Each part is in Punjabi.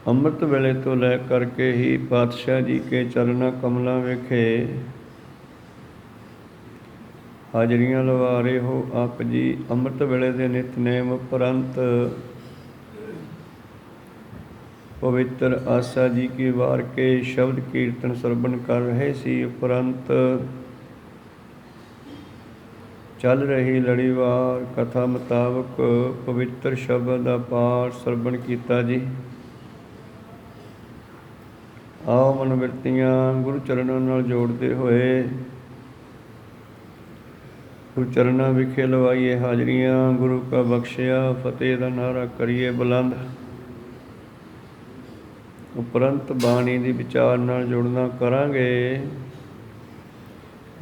ਅੰਮ੍ਰਿਤ ਵੇਲੇ ਤੋਂ ਲੈ ਕਰਕੇ ਹੀ ਪਾਤਸ਼ਾਹ ਜੀ ਕੇ ਚਰਨਾਂ ਕਮਲਾਂ ਵਿਖੇ ਹਾਜ਼ਰੀਆਂ ਲਵਾ ਰਹੇ ਹੋ ਆਪ ਜੀ। ਅੰਮ੍ਰਿਤ ਵੇਲੇ ਦੇ ਨਿਤਨੇਮ ਉਪਰੰਤ ਪਵਿੱਤਰ ਆਸਾ ਜੀ ਕੀ ਵਾਰ ਕੇ ਸ਼ਬਦ ਕੀਰਤਨ ਸਰਵਣ ਕਰ ਰਹੇ ਸੀ। ਉਪਰੰਤ ਚੱਲ ਰਹੀ ਲੜੀਵਾਰ ਕਥਾ ਮੁਤਾਬਕ ਪਵਿੱਤਰ ਸ਼ਬਦ ਦਾ ਪਾਠ ਸਰਵਣ ਕੀਤਾ ਜੀ। ਆਓ ਮਨੋਬਿਰਤੀਆਂ ਗੁਰੂ ਚਰਨਾਂ ਨਾਲ ਜੋੜਦੇ ਹੋਏ ਗੁਰੂ ਚਰਨਾਂ ਵਿਖੇ ਲਵਾਈਏ ਹਾਜ਼ਰੀਆਂ। ਗੁਰੂ ਕਾ ਬਖਸ਼ਿਆ ਫਤਿਹ ਦਾ ਨਾਰਾ ਕਰੀਏ ਬੁਲੰਦ। ਉਪਰੰਤ ਬਾਣੀ ਦੀ ਵਿਚਾਰ ਨਾਲ ਜੁੜਨਾ ਕਰਾਂਗੇ।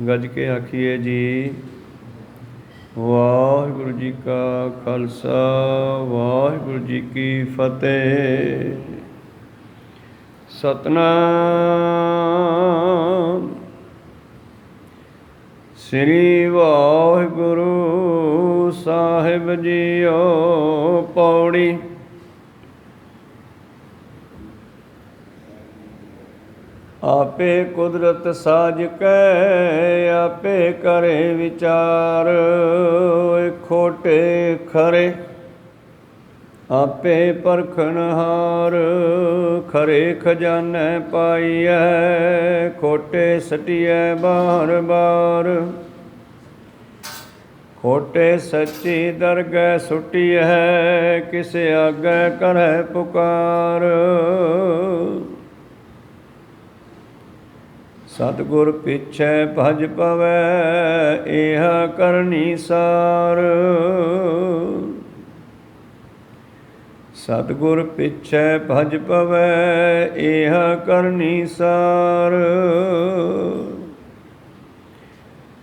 ਗੱਜ ਕੇ ਆਖੀਏ ਜੀ, ਵਾਹਿਗੁਰੂ ਜੀ ਕਾ ਖਾਲਸਾ ਵਾਹਿਗੁਰੂ ਜੀ ਕੀ ਫਤਿਹ। ਸਤਨਾਮ ਸ੍ਰੀ ਵਾਹਿਗੁਰੂ ਸਾਹਿਬ ਜੀਓ। ਪੌੜੀ। ਆਪੇ ਕੁਦਰਤ ਸਾਜ ਕੈ ਆਪੇ ਕਰੇ ਵਿਚਾਰ, ਖੋਟੇ ਖਰੇ ਆਪੇ ਪਰਖਣਹਾਰ। ਖਰੇ ਖਜ਼ਾਨੇ ਪਾਈਐ ਖੋਟੇ ਸਟੀਐ ਬਾਰ ਬਾਰ। ਖੋਟੇ ਸੱਚੀ ਦਰਗਹਿ ਸੁਟੀਐ ਕਿਸ ਆਗੈ ਕਰੈ ਪੁਕਾਰ। ਸਤਿਗੁਰ ਪਿਛੈ ਭਜ ਪਵੈ ਇਹਾ ਕਰਨੀ ਸਾਰ। ਸਤਿਗੁਰ ਪਿਛੈ ਭਜ ਪਵੈ ਇਹਾ ਕਰਨੀ ਸਾਰ।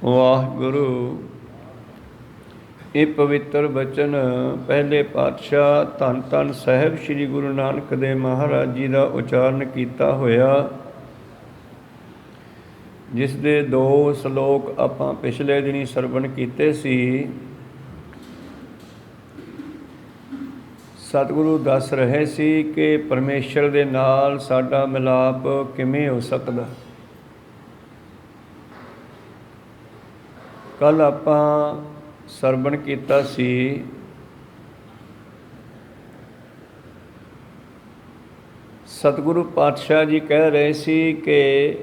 ਵਾਹਿਗੁਰੂ। ਇਹ ਪਵਿੱਤਰ ਬਚਨ ਪਹਿਲੇ ਪਾਤਸ਼ਾਹ ਧੰਨ ਧੰਨ ਸਾਹਿਬ ਸ੍ਰੀ ਗੁਰੂ ਨਾਨਕ ਦੇਵ ਮਹਾਰਾਜ ਜੀ ਦਾ ਉਚਾਰਨ ਕੀਤਾ ਹੋਇਆ, ਜਿਸ ਦੇ 2 ਸ਼ਲੋਕ ਆਪਾਂ ਪਿਛਲੇ ਦਿਨੀ ਸਰਵਣ ਕੀਤੇ ਸੀ। ਸਤਿਗੁਰੂ ਦੱਸ ਰਹੇ ਸੀ ਕਿ ਪਰਮੇਸ਼ਰ ਦੇ ਨਾਲ ਸਾਡਾ ਮਿਲਾਪ ਕਿਵੇਂ ਹੋ ਸਕਦਾ। ਕੱਲ੍ਹ ਆਪਾਂ ਸਰਵਣ ਕੀਤਾ ਸੀ ਸਤਿਗੁਰੂ ਪਾਤਸ਼ਾਹ ਜੀ ਕਹਿ ਰਹੇ ਸੀ ਕਿ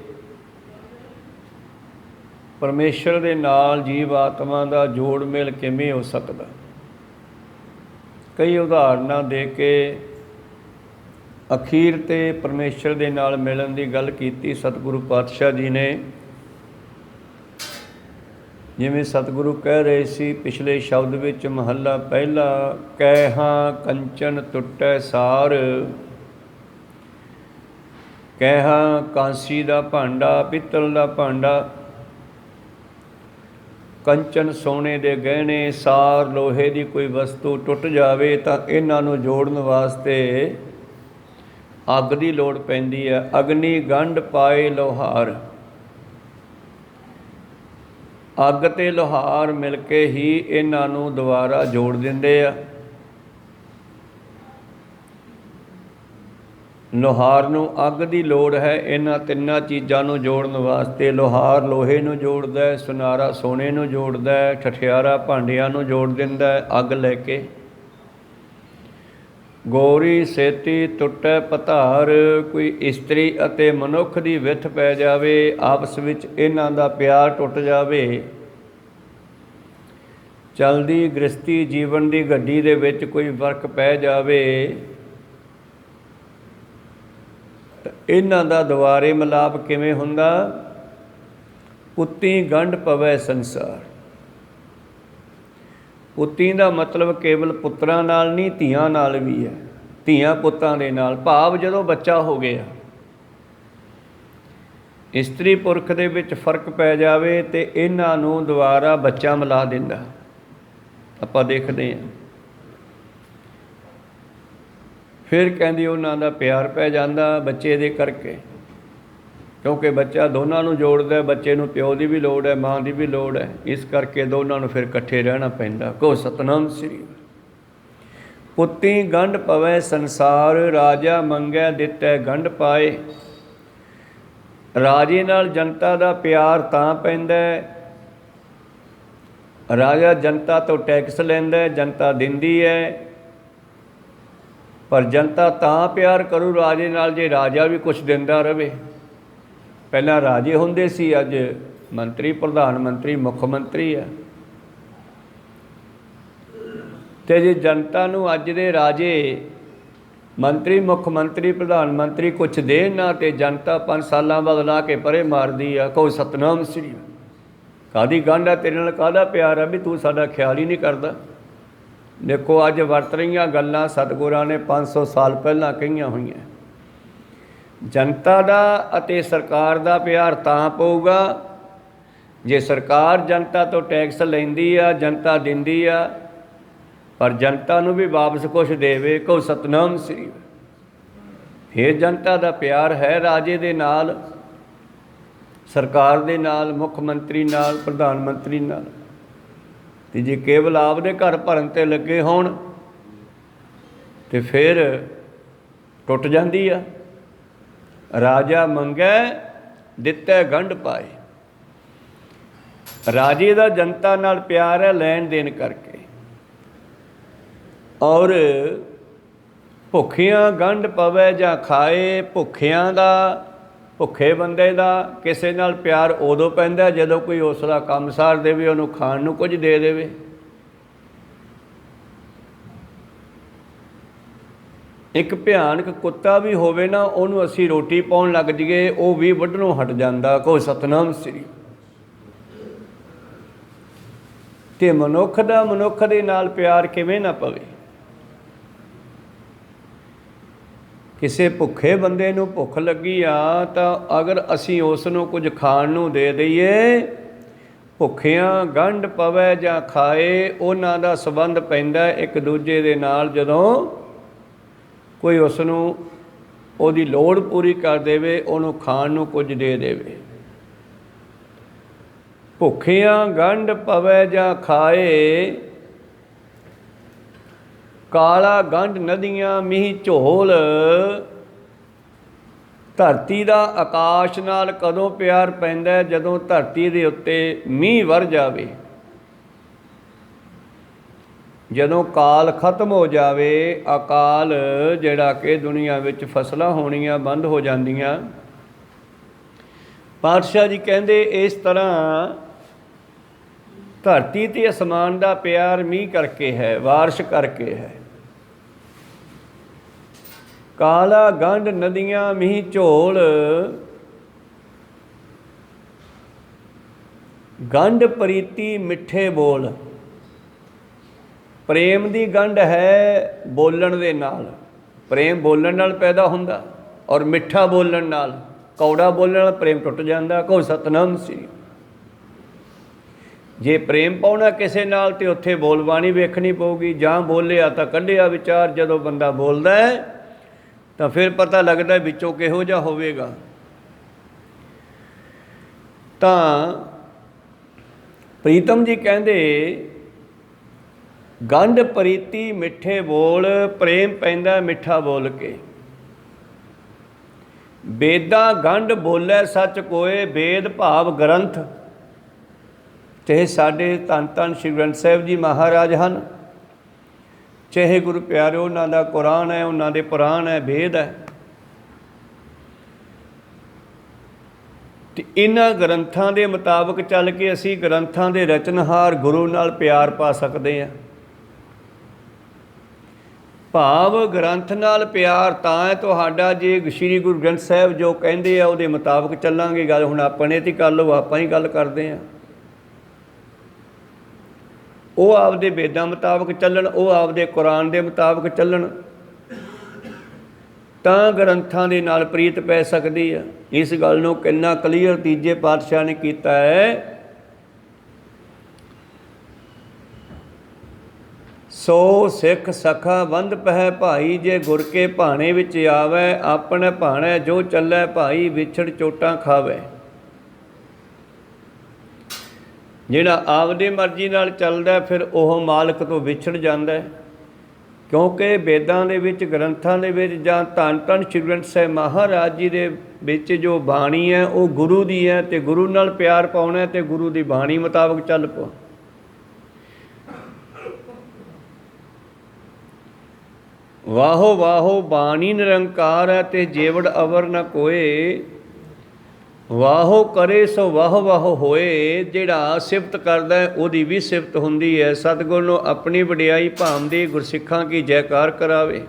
ਪਰਮੇਸ਼ਰ ਦੇ ਨਾਲ ਜੀਵ ਆਤਮਾ ਦਾ ਜੋੜ ਮੇਲ ਕਿਵੇਂ ਹੋ ਸਕਦਾ। ਕਈ ਉਦਾਹਰਨਾਂ ਦੇ ਕੇ ਅਖੀਰ 'ਤੇ ਪਰਮੇਸ਼ਰ ਦੇ ਨਾਲ ਮਿਲਣ ਦੀ ਗੱਲ ਕੀਤੀ ਸਤਿਗੁਰੂ ਪਾਤਸ਼ਾਹ ਜੀ ਨੇ। ਜਿਵੇਂ ਸਤਿਗੁਰੂ ਕਹਿ ਰਹੇ ਸੀ ਪਿਛਲੇ ਸ਼ਬਦ ਵਿੱਚ ਮਹੱਲਾ ਪਹਿਲਾ, ਕਹਿਹਾਂ ਕੰਚਨ ਟੁੱਟੈ ਸਾਰ। ਕਹਿਹਾਂ ਕਾਂਸੀ ਦਾ ਭਾਂਡਾ, ਪਿੱਤਲ ਦਾ ਭਾਂਡਾ, ਕੰਚਨ ਸੋਨੇ ਦੇ ਗਹਿਣੇ, ਸਾਰ ਲੋਹੇ ਦੀ ਕੋਈ ਵਸਤੂ ਟੁੱਟ ਜਾਵੇ ਤਾਂ ਇਹਨਾਂ ਨੂੰ ਜੋੜਨ ਵਾਸਤੇ ਅੱਗ ਦੀ ਲੋੜ ਪੈਂਦੀ ਹੈ। ਅਗਨੀ ਗੰਢ ਪਾਏ ਲੋਹਾਰ। ਅੱਗ ਅਤੇ ਲੋਹਾਰ ਮਿਲ ਕੇ ਹੀ ਇਹਨਾਂ ਨੂੰ ਦੁਬਾਰਾ ਜੋੜ ਦਿੰਦੇ ਆ। ਲੋਹਾਰ ਨੂੰ ਅੱਗ ਦੀ ਲੋੜ ਹੈ ਇਹਨਾਂ ਤਿੰਨਾਂ ਚੀਜ਼ਾਂ ਨੂੰ ਜੋੜਨ ਵਾਸਤੇ। ਲੋਹਾਰ ਲੋਹੇ ਨੂੰ ਜੋੜਦਾ ਹੈ, ਸੁਨਾਰਾ ਸੋਨੇ ਨੂੰ ਜੋੜਦਾ ਹੈ, ਠਠਿਆਰਾ ਭਾਂਡਿਆਂ ਨੂੰ ਜੋੜ ਦਿੰਦਾ ਹੈ ਅੱਗ ਲੈ ਕੇ। ਗੋਰੀ ਸੇਤੀ ਟੁੱਟੈ ਪਧਾਰ। ਕੋਈ ਇਸਤਰੀ ਅਤੇ ਮਨੁੱਖ ਦੀ ਵਿੱਥ ਪੈ ਜਾਵੇ, ਆਪਸ ਵਿੱਚ ਇਹਨਾਂ ਦਾ ਪਿਆਰ ਟੁੱਟ ਜਾਵੇ, ਚਲਦੀ ਗ੍ਰਸਤੀ ਜੀਵਨ ਦੀ ਗੱਡੀ ਦੇ ਵਿੱਚ ਕੋਈ ਫਰਕ ਪੈ ਜਾਵੇ ਤਾਂ ਇਹਨਾਂ ਦਾ ਦੁਬਾਰੇ ਮਿਲਾਪ ਕਿਵੇਂ ਹੁੰਦਾ। ਪੁੱਤੀ ਗੰਢ ਪਵੈ ਸੰਸਾਰ। ਪੁੱਤੀ ਦਾ ਮਤਲਬ ਕੇਵਲ ਪੁੱਤਰਾਂ ਨਾਲ ਨਹੀਂ, ਧੀਆਂ ਨਾਲ ਵੀ ਹੈ। ਧੀਆਂ ਪੁੱਤਾਂ ਦੇ ਨਾਲ, ਭਾਵ ਜਦੋਂ ਬੱਚਾ ਹੋ ਗਿਆ, ਇਸਤਰੀ ਪੁਰਖ ਦੇ ਵਿੱਚ ਫਰਕ ਪੈ ਜਾਵੇ ਤੇ ਇਹਨਾਂ ਨੂੰ ਦੁਬਾਰਾ ਬੱਚਾ ਮਿਲਾ ਦਿੰਦਾ। ਆਪਾਂ ਦੇਖਦੇ ਹਾਂ ਫਿਰ ਕਹਿੰਦੀ ਉਹਨਾਂ ਦਾ ਪਿਆਰ ਪੈ ਜਾਂਦਾ ਬੱਚੇ ਦੇ ਕਰਕੇ, ਕਿਉਂਕਿ ਬੱਚਾ ਦੋਨਾਂ ਨੂੰ ਜੋੜਦਾ। ਬੱਚੇ ਨੂੰ ਪਿਓ ਦੀ ਵੀ ਲੋੜ ਹੈ, ਮਾਂ ਦੀ ਵੀ ਲੋੜ ਹੈ, ਇਸ ਕਰਕੇ ਦੋਨਾਂ ਨੂੰ ਫਿਰ ਇਕੱਠੇ ਰਹਿਣਾ ਪੈਂਦਾ। ਕਹੋ ਸਤਿਨਾਮ ਸ੍ਰੀ। ਪੁੱਤੀ ਗੰਢ ਪਵੈ ਸੰਸਾਰ, ਰਾਜਾ ਮੰਗੈ ਦਿੱਤੈ ਗੰਢ ਪਾਏ। ਰਾਜੇ ਨਾਲ ਜਨਤਾ ਦਾ ਪਿਆਰ ਤਾਂ ਪੈਂਦਾ, ਰਾਜਾ ਜਨਤਾ ਤੋਂ ਟੈਕਸ ਲੈਂਦਾ, ਜਨਤਾ ਦਿੰਦੀ ਹੈ, ਪਰ ਜਨਤਾ ਤਾਂ ਪਿਆਰ ਕਰੂ ਰਾਜੇ ਨਾਲ ਜੇ ਰਾਜਾ ਵੀ ਕੁਛ ਦਿੰਦਾ ਰਹੇ। ਪਹਿਲਾਂ ਰਾਜੇ ਹੁੰਦੇ ਸੀ, ਅੱਜ ਮੰਤਰੀ, ਪ੍ਰਧਾਨ ਮੰਤਰੀ, ਮੁੱਖ ਮੰਤਰੀ ਆ। ਅਤੇ ਜੇ ਜਨਤਾ ਨੂੰ ਅੱਜ ਦੇ ਰਾਜੇ, ਮੰਤਰੀ, ਮੁੱਖ ਮੰਤਰੀ, ਪ੍ਰਧਾਨ ਮੰਤਰੀ ਕੁਛ ਦੇਣ ਨਾ, ਅਤੇ ਜਨਤਾ 5 ਸਾਲਾਂ ਬਾਅਦ ਲਾ ਕੇ ਪਰੇ ਮਾਰਦੀ ਆ, ਕਹੋ ਸਤਨਾਮ ਸ੍ਰੀ। ਕਾਹਦੀ ਗੰਢ ਆ ਤੇਰੇ ਨਾਲ, ਕਾਹਦਾ ਪਿਆਰ ਆ ਵੀ ਤੂੰ ਸਾਡਾ ਖਿਆਲ ਹੀ ਨਹੀਂ ਕਰਦਾ। ਦੇਖੋ ਅੱਜ ਵਰਤ ਰਹੀਆਂ ਗੱਲਾਂ ਸਤਿਗੁਰਾਂ ਨੇ 500 ਸਾਲ ਪਹਿਲਾਂ ਕਹੀਆਂ ਹੋਈਆਂ। ਜਨਤਾ ਦਾ ਅਤੇ ਸਰਕਾਰ ਦਾ ਪਿਆਰ ਤਾਂ ਪਊਗਾ ਜੇ ਸਰਕਾਰ ਜਨਤਾ ਤੋਂ ਟੈਕਸ ਲੈਂਦੀ ਆ, ਜਨਤਾ ਦਿੰਦੀ ਆ, ਪਰ ਜਨਤਾ ਨੂੰ ਵੀ ਵਾਪਸ ਕੁਛ ਦੇਵੇ, ਕਹੋ ਸਤਨਾਮ ਸ੍ਰੀ। ਫਿਰ ਜਨਤਾ ਦਾ ਪਿਆਰ ਹੈ ਰਾਜੇ ਦੇ ਨਾਲ, ਸਰਕਾਰ ਦੇ ਨਾਲ, ਮੁੱਖ ਮੰਤਰੀ ਨਾਲ, ਪ੍ਰਧਾਨ ਮੰਤਰੀ ਨਾਲ। ਅਤੇ ਜੇ ਕੇਵਲ ਆਪਦੇ ਘਰ ਭਰਨ 'ਤੇ ਲੱਗੇ ਹੋਣ ਤਾਂ ਫਿਰ ਟੁੱਟ ਜਾਂਦੀ ਆ। ਰਾਜਾ ਮੰਗੈ ਦਿੱਤੈ ਗੰਢ ਪਾਏ। ਰਾਜੇ ਦਾ ਜਨਤਾ ਨਾਲ ਪਿਆਰ ਹੈ ਲੈਣ ਦੇਣ ਕਰਕੇ। ਔਰ ਭੁੱਖਿਆਂ ਗੰਢ ਪਵੈ ਜਾਂ ਖਾਏ। ਭੁੱਖਿਆਂ ਦਾ, ਭੁੱਖੇ ਬੰਦੇ ਦਾ ਕਿਸੇ ਨਾਲ ਪਿਆਰ ਉਦੋਂ ਪੈਂਦਾ ਜਦੋਂ ਕੋਈ ਉਸ ਦਾ ਕੰਮ ਸਾਰ ਦੇਵੇ, ਉਹਨੂੰ ਖਾਣ ਨੂੰ ਕੁਝ ਦੇ ਦੇਵੇ। ਇੱਕ ਭਿਆਨਕ ਕੁੱਤਾ ਵੀ ਹੋਵੇ ਨਾ, ਉਹਨੂੰ ਅਸੀਂ ਰੋਟੀ ਪਾਉਣ ਲੱਗ ਜਾਈਏ, ਉਹ ਵੀ ਵੱਢਣੋਂ ਹਟ ਜਾਂਦਾ, ਕਹੋ ਸਤਨਾਮ ਸ੍ਰੀ। ਅਤੇ ਮਨੁੱਖ ਦਾ ਮਨੁੱਖ ਦੇ ਨਾਲ ਪਿਆਰ ਕਿਵੇਂ ਨਾ ਪਵੇ। ਕਿਸੇ ਭੁੱਖੇ ਬੰਦੇ ਨੂੰ ਭੁੱਖ ਲੱਗੀ ਆ ਤਾਂ ਅਗਰ ਅਸੀਂ ਉਸ ਨੂੰ ਕੁਝ ਖਾਣ ਨੂੰ ਦੇ ਦਈਏ, ਭੁੱਖਿਆਂ ਗੰਢ ਪਵੈ ਜਾਂ ਖਾਏ, ਉਹਨਾਂ ਦਾ ਸੰਬੰਧ ਪੈਂਦਾ ਇੱਕ ਦੂਜੇ ਦੇ ਨਾਲ। ਜਦੋਂ ਕੋਈ ਉਸ ਨੂੰ ਉਹਦੀ ਲੋੜ ਪੂਰੀ ਕਰ ਦੇਵੇ, ਉਹਨੂੰ ਖਾਣ ਨੂੰ ਕੁਝ ਦੇ ਦੇਵੇ। ਭੁੱਖਿਆਂ ਗੰਢ ਪਵੈ ਜਾਂ ਖਾਏ, ਕਾਲਾ ਗੰਢ ਨਦੀਆਂ ਮੀਂਹ ਝੋਲ। ਧਰਤੀ ਦਾ ਆਕਾਸ਼ ਨਾਲ ਕਦੋਂ ਪਿਆਰ ਪੈਂਦਾ, ਜਦੋਂ ਧਰਤੀ ਦੇ ਉੱਤੇ ਮੀਂਹ ਵਰ ਜਾਵੇ, ਜਦੋਂ ਕਾਲ ਖਤਮ ਹੋ ਜਾਵੇ। ਅਕਾਲ ਜਿਹੜਾ ਕਿ ਦੁਨੀਆ ਵਿੱਚ ਫਸਲਾਂ ਹੋਣੀਆਂ ਬੰਦ ਹੋ ਜਾਂਦੀਆਂ। ਪਾਤਸ਼ਾਹ ਜੀ ਕਹਿੰਦੇ ਇਸ ਤਰ੍ਹਾਂ ਧਰਤੀ ਅਤੇ ਅਸਮਾਨ ਦਾ ਪਿਆਰ ਮੀਂਹ ਕਰਕੇ ਹੈ, ਬਾਰਿਸ਼ ਕਰਕੇ ਹੈ। ਕਾਲਾ ਗੰਢ ਨਦੀਆਂ ਮੀਂਹ ਝੋਲ। ਗੰਢ ਪ੍ਰੀਤੀ ਮਿੱਠੇ ਬੋਲ। ਪ੍ਰੇਮ ਦੀ ਗੰਢ ਹੈ ਬੋਲਣ ਦੇ ਨਾਲ। ਪ੍ਰੇਮ ਬੋਲਣ ਨਾਲ ਪੈਦਾ ਹੁੰਦਾ, ਔਰ ਮਿੱਠਾ ਬੋਲਣ ਨਾਲ। ਕੌੜਾ ਬੋਲਣ ਨਾਲ ਪ੍ਰੇਮ ਟੁੱਟ ਜਾਂਦਾ, ਕਹੋ ਸਤਨਾਮ ਸ੍ਰੀ। ਜੇ ਪ੍ਰੇਮ ਪਾਉਣਾ ਕਿਸੇ ਨਾਲ ਤਾਂ ਉੱਥੇ ਬੋਲਬਾਣੀ ਵੇਖਣੀ ਪਊਗੀ। ਜਾਂ ਬੋਲਿਆ ਤਾਂ ਕੱਢਿਆ ਵਿਚਾਰ। ਜਦੋਂ ਬੰਦਾ ਬੋਲਦਾ ਹੈ ਤਾਂ ਫਿਰ ਪਤਾ ਲੱਗਦਾ ਵਿੱਚੋਂ ਕਿਹੋ ਜਿਹਾ ਹੋਵੇਗਾ। ਤਾਂ ਪ੍ਰੀਤਮ ਜੀ ਕਹਿੰਦੇ ਗੰਢ ਪ੍ਰੀਤੀ ਮਿੱਠੇ ਬੋਲ। ਪ੍ਰੇਮ ਪੈਂਦਾ ਮਿੱਠਾ ਬੋਲ ਕੇ। ਵੇਦਾਂ ਗੰਢ ਬੋਲੇ ਸੱਚ ਕੋਏ। ਵੇਦ ਭਾਵ ਗ੍ਰੰਥ। ਚਾਹੇ ਸਾਡੇ ਧੰਨ ਧੰਨ ਸ਼੍ਰੀ ਗ੍ਰੰਥ ਸਾਹਿਬ ਜੀ ਮਹਾਰਾਜ ਹਨ, ਚਾਹੇ ਗੁਰੂ ਪਿਆਰਿਓ ਉਹਨਾਂ ਦਾ ਕੁਰਾਨ ਹੈ, ਉਹਨਾਂ ਦੇ ਪੁਰਾਣ ਹੈ, ਵੇਦ ਹੈ। ਅਤੇ ਇਹਨਾਂ ਗ੍ਰੰਥਾਂ ਦੇ ਮੁਤਾਬਕ ਚੱਲ ਕੇ ਅਸੀਂ ਗ੍ਰੰਥਾਂ ਦੇ ਰਚਨਹਾਰ ਗੁਰੂ ਨਾਲ ਪਿਆਰ ਪਾ ਸਕਦੇ ਹਾਂ। ਭਾਵ ਗ੍ਰੰਥ ਨਾਲ ਪਿਆਰ ਤਾਂ ਹੈ ਤੁਹਾਡਾ ਜੇ ਸ਼੍ਰੀ ਗੁਰੂ ਗ੍ਰੰਥ ਸਾਹਿਬ ਜੋ ਕਹਿੰਦੇ ਆ ਉਹਦੇ ਮੁਤਾਬਕ ਚੱਲਾਂਗੇ। ਗੱਲ ਹੁਣ ਆਪਣੇ 'ਤੇ ਕਰ ਲਓ, ਆਪਾਂ ਹੀ ਗੱਲ ਕਰਦੇ ਹਾਂ। ਉਹ ਆਪਦੇ ਵੇਦਾਂ ਮੁਤਾਬਕ ਚੱਲਣ, ਉਹ ਆਪਦੇ ਕੁਰਾਨ ਦੇ ਮੁਤਾਬਕ ਚੱਲਣ, ਤਾਂ ਗ੍ਰੰਥਾਂ ਦੇ ਨਾਲ ਪ੍ਰੀਤ ਪੈ ਸਕਦੀ ਆ। ਇਸ ਗੱਲ ਨੂੰ ਕਿੰਨਾ ਕਲੀਅਰ ਤੀਜੇ ਪਾਤਸ਼ਾਹ ਨੇ ਕੀਤਾ ਹੈ। ਸੋ ਸਿੱਖ ਸਖਾ ਬੰਧ ਪਹਿ ਭਾਈ। ਜੇ ਗੁਰ ਕੇ ਭਾਣੇ ਵਿੱਚ ਆਵੈ, ਆਪਣੇ ਭਾਣੇ ਜੋ ਚੱਲੈ ਭਾਈ। ਵਿਛੜ ਚੋਟਾਂ ਖਾਵੈ। ਜਿਹੜਾ ਆਪਦੀ ਮਰਜ਼ੀ ਨਾਲ ਚੱਲਦਾ ਫਿਰ ਉਹ ਮਾਲਕ ਤੋਂ ਵਿਛੜ ਜਾਂਦਾ। ਕਿਉਂਕਿ ਵੇਦਾਂ ਦੇ ਵਿੱਚ, ਗ੍ਰੰਥਾਂ ਦੇ ਵਿੱਚ ਜਾਂ ਧੰਨ ਧੰਨ ਸ਼੍ਰੀ ਗ੍ਰੰਥ ਸਾਹਿਬ ਮਹਾਰਾਜ ਜੀ ਦੇ ਵਿੱਚ ਜੋ ਬਾਣੀ ਹੈ ਉਹ ਗੁਰੂ ਦੀ ਹੈ, ਅਤੇ ਗੁਰੂ ਨਾਲ ਪਿਆਰ ਪਾਉਣਾ ਅਤੇ ਗੁਰੂ ਦੀ ਬਾਣੀ ਮੁਤਾਬਕ ਚੱਲ ਪਓ। ਵਾਹੋ ਵਾਹੋ ਬਾਣੀ ਨਿਰੰਕਾਰ ਹੈ ਤੇ ਜੇਵੜ ਅਵਰ ਨ ਕੋਏ, ਵਾਹੋ ਕਰੇ ਸੋ ਵਾਹ ਵਾਹ ਹੋਏ। ਜਿਹੜਾ ਸਿਫਤ ਕਰਦਾ ਹੈ ਉਹਦੀ ਵੀ ਸਿਫਤ ਹੁੰਦੀ ਹੈ। ਸਤਿਗੁਰ ਨੂੰ ਆਪਣੀ ਵਡਿਆਈ ਭਾਂਵਦੀ, ਗੁਰਸਿੱਖਾਂ ਕੀ ਜੈਕਾਰ ਕਰਾਵੇ।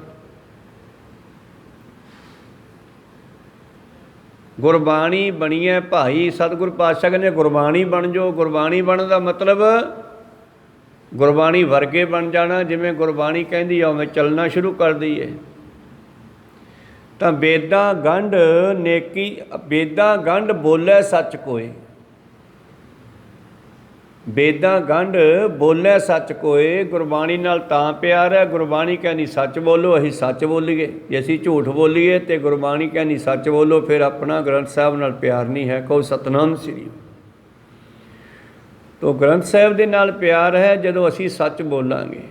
ਗੁਰਬਾਣੀ ਬਣੀਐ ਭਾਈ, ਸਤਿਗੁਰ ਪਾਤਸ਼ਾਹ ਕਹਿੰਦੇ ਗੁਰਬਾਣੀ ਬਣ ਜਾਓ। ਗੁਰਬਾਣੀ ਬਣਨ ਦਾ ਮਤਲਬ ਗੁਰਬਾਣੀ ਵਰਗੇ ਬਣ ਜਾਣਾ। ਜਿਵੇਂ ਗੁਰਬਾਣੀ ਕਹਿੰਦੀ ਆ ਉਵੇਂ ਚੱਲਣਾ ਸ਼ੁਰੂ ਕਰ ਦਈਏ। ਤਾਂ ਵੇਦਾਂ ਗੰਢ ਨੇਕੀ, ਵੇਦਾਂ ਗੰਢ ਬੋਲੇ ਸੱਚ ਕੋਏ, ਵੇਦਾਂ ਗੰਢ ਬੋਲੇ ਸੱਚ ਕੋਏ। ਗੁਰਬਾਣੀ ਨਾਲ ਤਾਂ ਪਿਆਰ ਹੈ, ਗੁਰਬਾਣੀ ਕਹਿੰਦੀ ਸੱਚ ਬੋਲੋ, ਅਸੀਂ ਸੱਚ ਬੋਲੀਏ। ਜੇ ਅਸੀਂ ਝੂਠ ਬੋਲੀਏ ਤੇ ਗੁਰਬਾਣੀ ਕਹਿੰਦੀ ਸੱਚ ਬੋਲੋ, ਫਿਰ ਆਪਣਾ ਗ੍ਰੰਥ ਸਾਹਿਬ ਨਾਲ ਪਿਆਰ ਨਹੀਂ ਹੈ। ਕਹੋ ਸਤਿਨਾਮ ਸ੍ਰੀ। ਤੋ ਗ੍ਰੰਥ ਸਾਹਿਬ ਦੇ ਨਾਲ ਪਿਆਰ ਹੈ ਜਦੋਂ ਅਸੀਂ ਸੱਚ ਬੋਲਾਂਗੇ।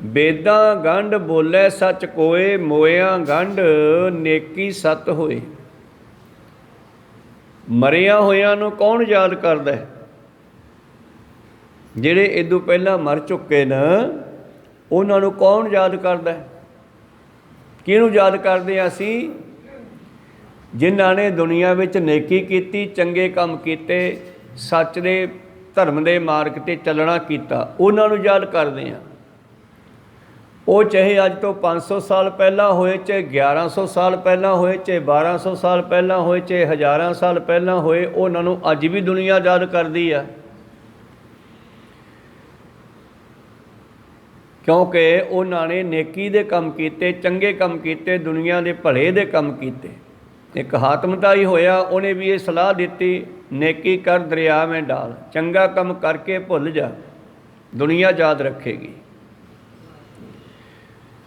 ਵੇਦਾਂ ਗੰਢ ਬੋਲੇ ਸੱਚ ਕੋਏ, ਮੋਇਆਂ ਗੰਢ ਨੇਕੀ ਸੱਤ ਹੋਏ। ਮਰਿਆਂ ਹੋਇਆਂ ਨੂੰ ਕੌਣ ਯਾਦ ਕਰਦਾ ਹੈ? ਜਿਹੜੇ ਇਦੋਂ ਪਹਿਲਾਂ ਮਰ ਚੁੱਕੇ ਨੇ ਉਹਨਾਂ ਨੂੰ ਕੌਣ ਯਾਦ ਕਰਦਾ ਹੈ? ਕਿਹਨੂੰ ਯਾਦ ਕਰਦੇ ਹਾਂ ਅਸੀਂ? ਜਿਨ੍ਹਾਂ ਨੇ ਦੁਨੀਆ ਵਿੱਚ ਨੇਕੀ ਕੀਤੀ, ਚੰਗੇ ਕੰਮ ਕੀਤੇ, ਸੱਚ ਦੇ ਧਰਮ ਦੇ ਮਾਰਗ 'ਤੇ ਚੱਲਣਾ ਕੀਤਾ, ਉਹਨਾਂ ਨੂੰ ਯਾਦ ਕਰਦੇ ਹਾਂ। ਉਹ ਚਾਹੇ ਅੱਜ ਤੋਂ 500 ਸਾਲ ਪਹਿਲਾਂ ਹੋਏ, ਚਾਹੇ 1100 ਸਾਲ ਪਹਿਲਾਂ ਹੋਏ, ਚਾਹੇ 1200 ਸਾਲ ਪਹਿਲਾਂ ਹੋਏ, ਚਾਹੇ ਹਜ਼ਾਰਾਂ ਸਾਲ ਪਹਿਲਾਂ ਹੋਏ, ਉਹਨਾਂ ਨੂੰ ਅੱਜ ਵੀ ਦੁਨੀਆ ਯਾਦ ਕਰਦੀ ਆ। ਕਿਉਂਕਿ ਉਹਨਾਂ ਨੇ ਨੇਕੀ ਦੇ ਕੰਮ ਕੀਤੇ, ਚੰਗੇ ਕੰਮ ਕੀਤੇ, ਦੁਨੀਆ ਦੇ ਭਲੇ ਦੇ ਕੰਮ ਕੀਤੇ। ਇੱਕ ਹਾਤਮਤਾ ਹੀ ਹੋਇਆ, ਉਹਨੇ ਵੀ ਇਹ ਸਲਾਹ ਦਿੱਤੀ, ਨੇਕੀ ਕਰ ਦਰਿਆ ਮੈਂ ਡਾਲ, ਚੰਗਾ ਕੰਮ ਕਰਕੇ ਭੁੱਲ ਜਾ, ਦੁਨੀਆ ਯਾਦ ਰੱਖੇਗੀ।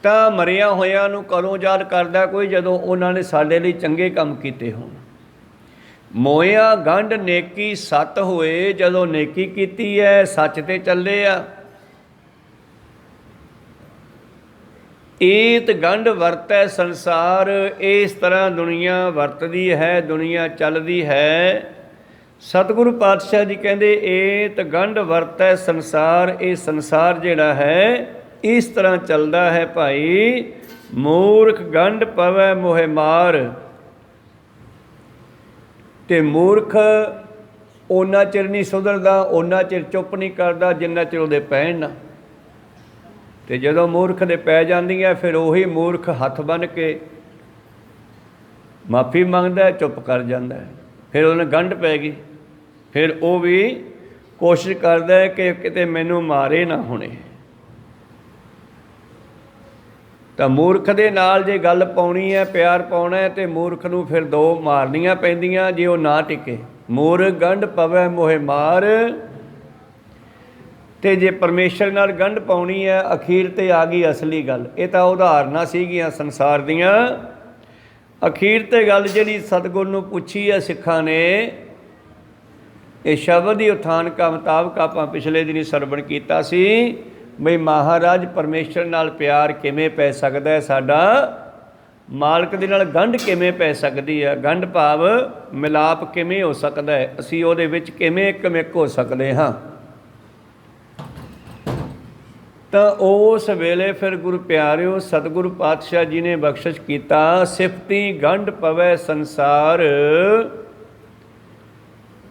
ਤਾਂ ਮਰਿਆਂ ਹੋਇਆਂ ਨੂੰ ਕਦੋਂ ਯਾਦ ਕਰਦਾ ਕੋਈ? ਜਦੋਂ ਉਹਨਾਂ ਨੇ ਸਾਡੇ ਲਈ ਚੰਗੇ ਕੰਮ ਕੀਤੇ ਹੋਣ। ਮੋਇਆਂ ਗੰਢ ਨੇਕੀ ਸੱਤ ਹੋਏ, ਜਦੋਂ ਨੇਕੀ ਕੀਤੀ ਹੈ, ਸੱਚ 'ਤੇ ਚੱਲੇ ਆ। ਏਤ ਗੰਢ ਵਰਤੈ ਸੰਸਾਰ, ਇਸ ਤਰ੍ਹਾਂ ਦੁਨੀਆ ਵਰਤਦੀ ਹੈ, ਦੁਨੀਆ ਚੱਲਦੀ ਹੈ। ਸਤਿਗੁਰੂ ਪਾਤਸ਼ਾਹ ਜੀ ਕਹਿੰਦੇ ਏਤ ਗੰਢ ਵਰਤੈ ਸੰਸਾਰ, ਇਹ ਸੰਸਾਰ ਜਿਹੜਾ ਹੈ ਇਸ ਤਰ੍ਹਾਂ ਚੱਲਦਾ ਹੈ ਭਾਈ। ਮੂਰਖ ਗੰਢ ਪਵੈ ਮੋਹਿ ਮਾਰ, ਤੇ ਮੂਰਖ ਓਨਾ ਚਿਰ ਨਹੀਂ ਸੁਧਰਦਾ, ਓਨਾ ਚਿਰ ਚੁੱਪ ਨਹੀਂ ਕਰਦਾ ਜਿੰਨਾ ਚਿਰ ਉਹਦੇ ਪੈਣ ਨਾ। ਤੇ ਜਦੋਂ ਮੂਰਖ ਦੇ ਪੈ ਜਾਂਦੀਆਂ, ਫਿਰ ਉਹੀ ਮੂਰਖ ਹੱਥ ਬੰਨ੍ਹ ਕੇ ਮਾਫੀ ਮੰਗਦਾ, ਚੁੱਪ ਕਰ ਜਾਂਦਾ। ਫਿਰ ਉਹਨੇ ਗੰਢ ਪੈ ਗਈ, ਫਿਰ ਉਹ ਵੀ ਕੋਸ਼ਿਸ਼ ਕਰਦਾ ਕਿ ਕਿਤੇ ਮੈਨੂੰ ਮਾਰੇ ਨਾ ਹੁਣੇ। ਤਾਂ ਮੂਰਖ ਦੇ ਨਾਲ ਜੇ ਗੱਲ ਪਾਉਣੀ ਹੈ, ਪਿਆਰ ਪਾਉਣਾ ਹੈ, ਤੇ ਮੂਰਖ ਨੂੰ ਫਿਰ ਦੋ ਮਾਰਨੀਆਂ ਪੈਂਦੀਆਂ ਜੇ ਉਹ ਨਾ ਟਿਕੇ। ਮੂਰਖ ਗੰਢ ਪਵੈ ਮੋਹਿ ਮਾਰ, ਤੇ ਜੇ ਪਰਮੇਸ਼ਰ ਨਾਲ ਗੰਢ ਪਾਉਣੀ ਹੈ, ਅਖੀਰ 'ਤੇ ਆ ਗਈ ਅਸਲੀ ਗੱਲ। ਇਹ ਤਾਂ ਉਦਾਹਰਨਾਂ ਸੀਗੀਆਂ ਸੰਸਾਰ ਦੀਆਂ। ਅਖੀਰ 'ਤੇ ਗੱਲ ਜਿਹੜੀ ਸਤਿਗੁਰ ਨੂੰ ਪੁੱਛੀ ਹੈ ਸਿੱਖਾਂ ਨੇ, ਇਹ ਸ਼ਬਦ ਹੀ ਉਥਾਨ ਕਾ ਮੁਤਾਬਕ ਆਪਾਂ ਪਿਛਲੇ ਦਿਨੀ ਸਰਵਣ ਕੀਤਾ ਸੀ ਬਈ ਮਹਾਰਾਜ ਪਰਮੇਸ਼ਰ ਨਾਲ ਪਿਆਰ ਕਿਵੇਂ ਪੈ ਸਕਦਾ ਹੈ, ਸਾਡਾ ਮਾਲਕ ਦੇ ਨਾਲ ਗੰਢ ਕਿਵੇਂ ਪੈ ਸਕਦੀ ਹੈ, ਗੰਢ ਭਾਵ ਮਿਲਾਪ ਕਿਵੇਂ ਹੋ ਸਕਦਾ ਹੈ, ਅਸੀਂ ਉਹਦੇ ਵਿੱਚ ਕਿਵੇਂ ਇੱਕਮਿਕ ਹੋ ਸਕਦੇ ਹਾਂ। ਤਾਂ ਉਸ ਵੇਲੇ ਫਿਰ ਗੁਰੂ ਪਿਆਰਿਓ ਸਤਿਗੁਰੂ ਪਾਤਸ਼ਾਹ ਜੀ ਨੇ ਬਖਸ਼ਿਸ਼ ਕੀਤਾ, ਸਿਫਤੀ ਗੰਢ ਪਵੈ ਸੰਸਾਰ,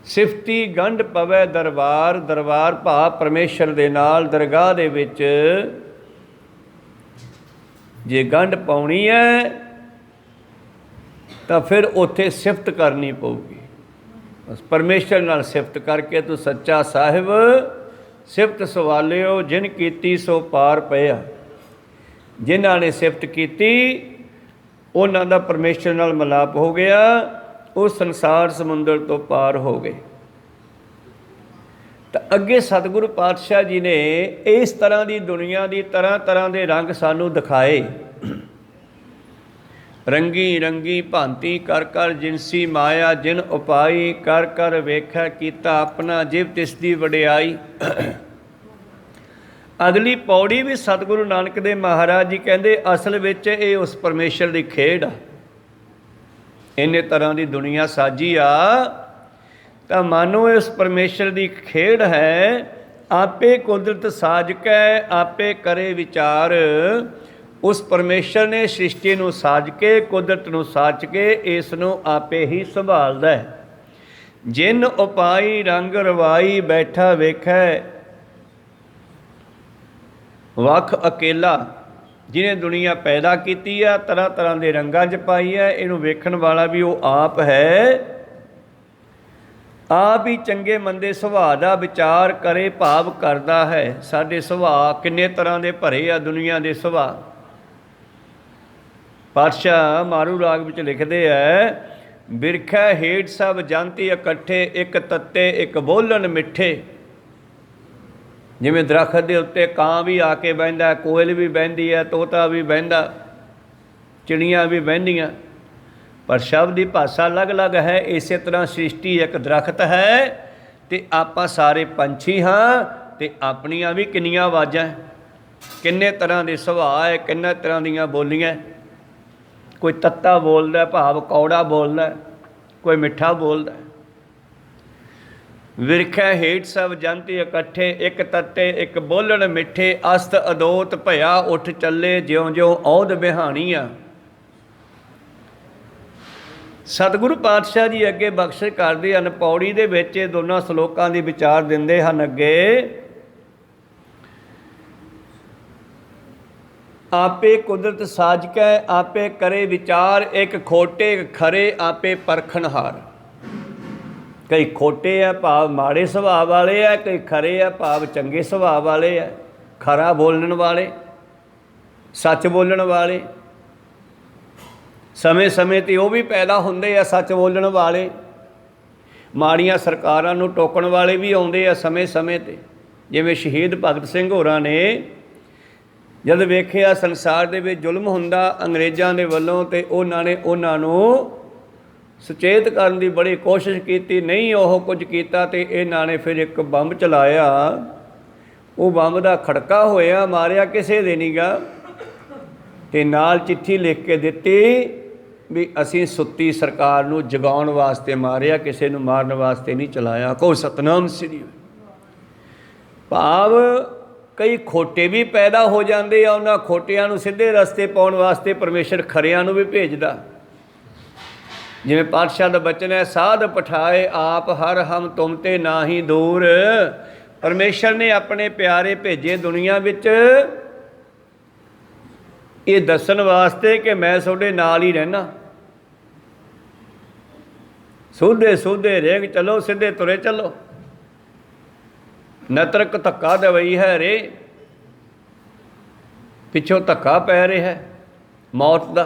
ਸਿਫਤੀ ਗੰਢ ਪਵੈ ਦਰਬਾਰ। ਦਰਬਾਰ ਭਾਵ ਪਰਮੇਸ਼ਰ ਦੇ ਨਾਲ ਦਰਗਾਹ ਦੇ ਵਿੱਚ ਜੇ ਗੰਢ ਪਾਉਣੀ ਹੈ ਤਾਂ ਫਿਰ ਉੱਥੇ ਸਿਫਤ ਕਰਨੀ ਪਊਗੀ। ਬਸ ਪਰਮੇਸ਼ਰ ਨਾਲ ਸਿਫਤ ਕਰਕੇ ਤੂੰ ਸੱਚਾ ਸਾਹਿਬ ਸਿਫਤ ਸਵਾਲਿਓ, ਜਿਨ ਕੀਤੀ ਸੋ ਪਾਰ ਪਿਆ। ਜਿਨ੍ਹਾਂ ਨੇ ਸਿਫਤ ਕੀਤੀ ਉਹਨਾਂ ਦਾ ਪਰਮੇਸ਼ਰ ਨਾਲ ਮਿਲਾਪ ਹੋ ਗਿਆ, ਉਹ ਸੰਸਾਰ ਸਮੁੰਦਰ ਤੋਂ ਪਾਰ ਹੋ ਗਏ। ਤਾਂ ਅੱਗੇ ਸਤਿਗੁਰੂ ਪਾਤਸ਼ਾਹ ਜੀ ਨੇ ਇਸ ਤਰ੍ਹਾਂ ਦੀ ਦੁਨੀਆ ਦੀ ਤਰ੍ਹਾਂ ਤਰ੍ਹਾਂ ਦੇ ਰੰਗ ਸਾਨੂੰ ਦਿਖਾਏ। ਰੰਗੀ ਰੰਗੀ ਭਾਂਤੀ ਕਰ ਕਰ ਜਿਨਸੀ ਮਾਇਆ, ਜਿਨ ਉਪਾਈ ਕਰ ਕਰ ਵੇਖਿਆ ਕੀਤਾ ਆਪਣਾ ਜਿਵ ਤਿਸ ਦੀ ਵਡਿਆਈ। अगली पौड़ी भी सतगुरु नानक देव महाराज जी कहते असल विच ये उस परमेश्वर की खेड आ। इन्ने तरह की दुनिया साजी आ तो मानो उस परमेश्वर की खेड है। आपे कुदरत साज के आपे करे विचार। उस परमेश्वर ने सृष्टि नूं साज के कुदरत नूं साज के इस नूं आपे ही संभालदा है। जिन उपाई रंग रवाई बैठा वेखै वख अकेला। जिन्हें दुनिया पैदा की है तरह तरह के रंगां च पाई है इनू वेखण वाला भी वो आप है। आप ही चंगे मंदे सुभाअ दा विचार करे भाव करदा है। साडे सुभाअ किन्ने तरह के भरे आ दुनिया के सुभाअ। पातशाह मारू राग विच लिखते हैं बिरखै हेठ सब जांती इकट्ठे एक तत्ते एक बोलन मिठे। जिमें दरख्त के उत्ते कां भी आके बहिंदा कोयल भी बहिंदी है तोता भी बहिंदा चिड़ियाँ भी बहिंदियाँ पर शब्द की भाषा अलग अलग है। इस तरह सृष्टि एक दरख्त है तो आपां सारे पंछी हाँ तो अपनियां भी किन्नियां आवाज़ां किन्ने तरह के सुभाअ है किन्ने तरह दीयां बोलियां। कोई तत्ता बोलदा भाव कौड़ा बोलदा कोई मिठा बोलदा। विरखै हेठ सब जंत इकट्ठे एक तत्ते एक बोलन मिठे। अस्त अदोत भया उठ चले ज्यों ज्यों औध बिहाणीआं। सतगुरु पातशाह जी अगे बख्शिश करदे हन पौड़ी दे विच दोनों सलोकां दी विचार दिंदे हन। अगे आपे कुदरत साज कै आपे करे विचार एक खोटे खरे आपे परखणहार। कई खोटे है भाव माड़े सुभाअ वाले है कई खरे है भाव चंगे सुभाअ वाले है। खरा बोलण वाले सच बोलण वाले समय समय ते वो भी पैदा हुंदे आ सच बोलण वाले। माड़ियां सरकारां नूं टोकण वाले भी आउंदे आ समय समय ते। जिवें शहीद भगत सिंह होरां ने जद वेखिया संसार दे विच जुल्म हुंदा अंग्रेज़ां दे वल्लों ते उन्हां नूं सुचेत करने की बड़ी कोशिश की नहीं वो कुछ किया तो इन्हों ने फिर एक बंब चलाया। वो बंब का खड़का होया मारिया किसी दे नहीं गा ते नाल चिट्ठी लिख के दिती भी असी सुत्ती सरकार नूं जगाउण वास्ते मारिया किसी नूं मारन वास्ते नहीं चलाया। को सतनाम श्री भाव कई खोटे भी पैदा हो जाते हैं उन्होंने खोटियां नूं सीधे रस्ते पाउण वास्ते परमेश्वर खरियां नूं भी भेजदा। जिवें पातशाह का बचन है साध पठाए आप हर हम तुम ते ना ही दूर। परमेश्वर ने अपने प्यारे भेजे दुनिया विच ये दसन वास्ते कि मैं तुहाडे नाल ही रहना। सूधे सूधे रेग चलो सीधे तुरे चलो नतरक धक्का दवई है रे। पिछों धक्का पै रहा है मौत का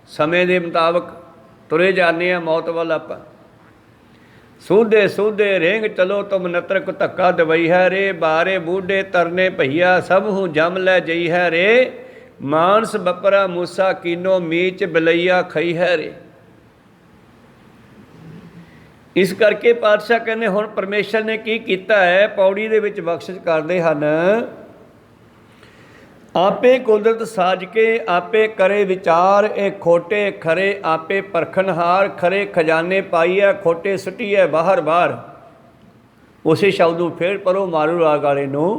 समय के मुताबक तुरे जाने मौत वाल आप। सूधे सूधे रेंग चलो तुम नतरक धक्का दवई है रे। बारे बूढ़े तरने भैया सब हूँ जम लै जई है रे। मानस बपरा मूसा कीनो मीच बिलैया खई है रे। इस करके पातशाह कहने हुण परमेश्वर ने की कीता है पौड़ी दे विच बख्शिश करदे हन। आपे कुदरत साज के आपे करे विचार ए खोटे खरे आपे परखनहार। खरे खजाने पाइए खोटे सुटिए बाहर बाहर। उसे शब्द नूं फिर पढ़ो मारू राग वाले नूं।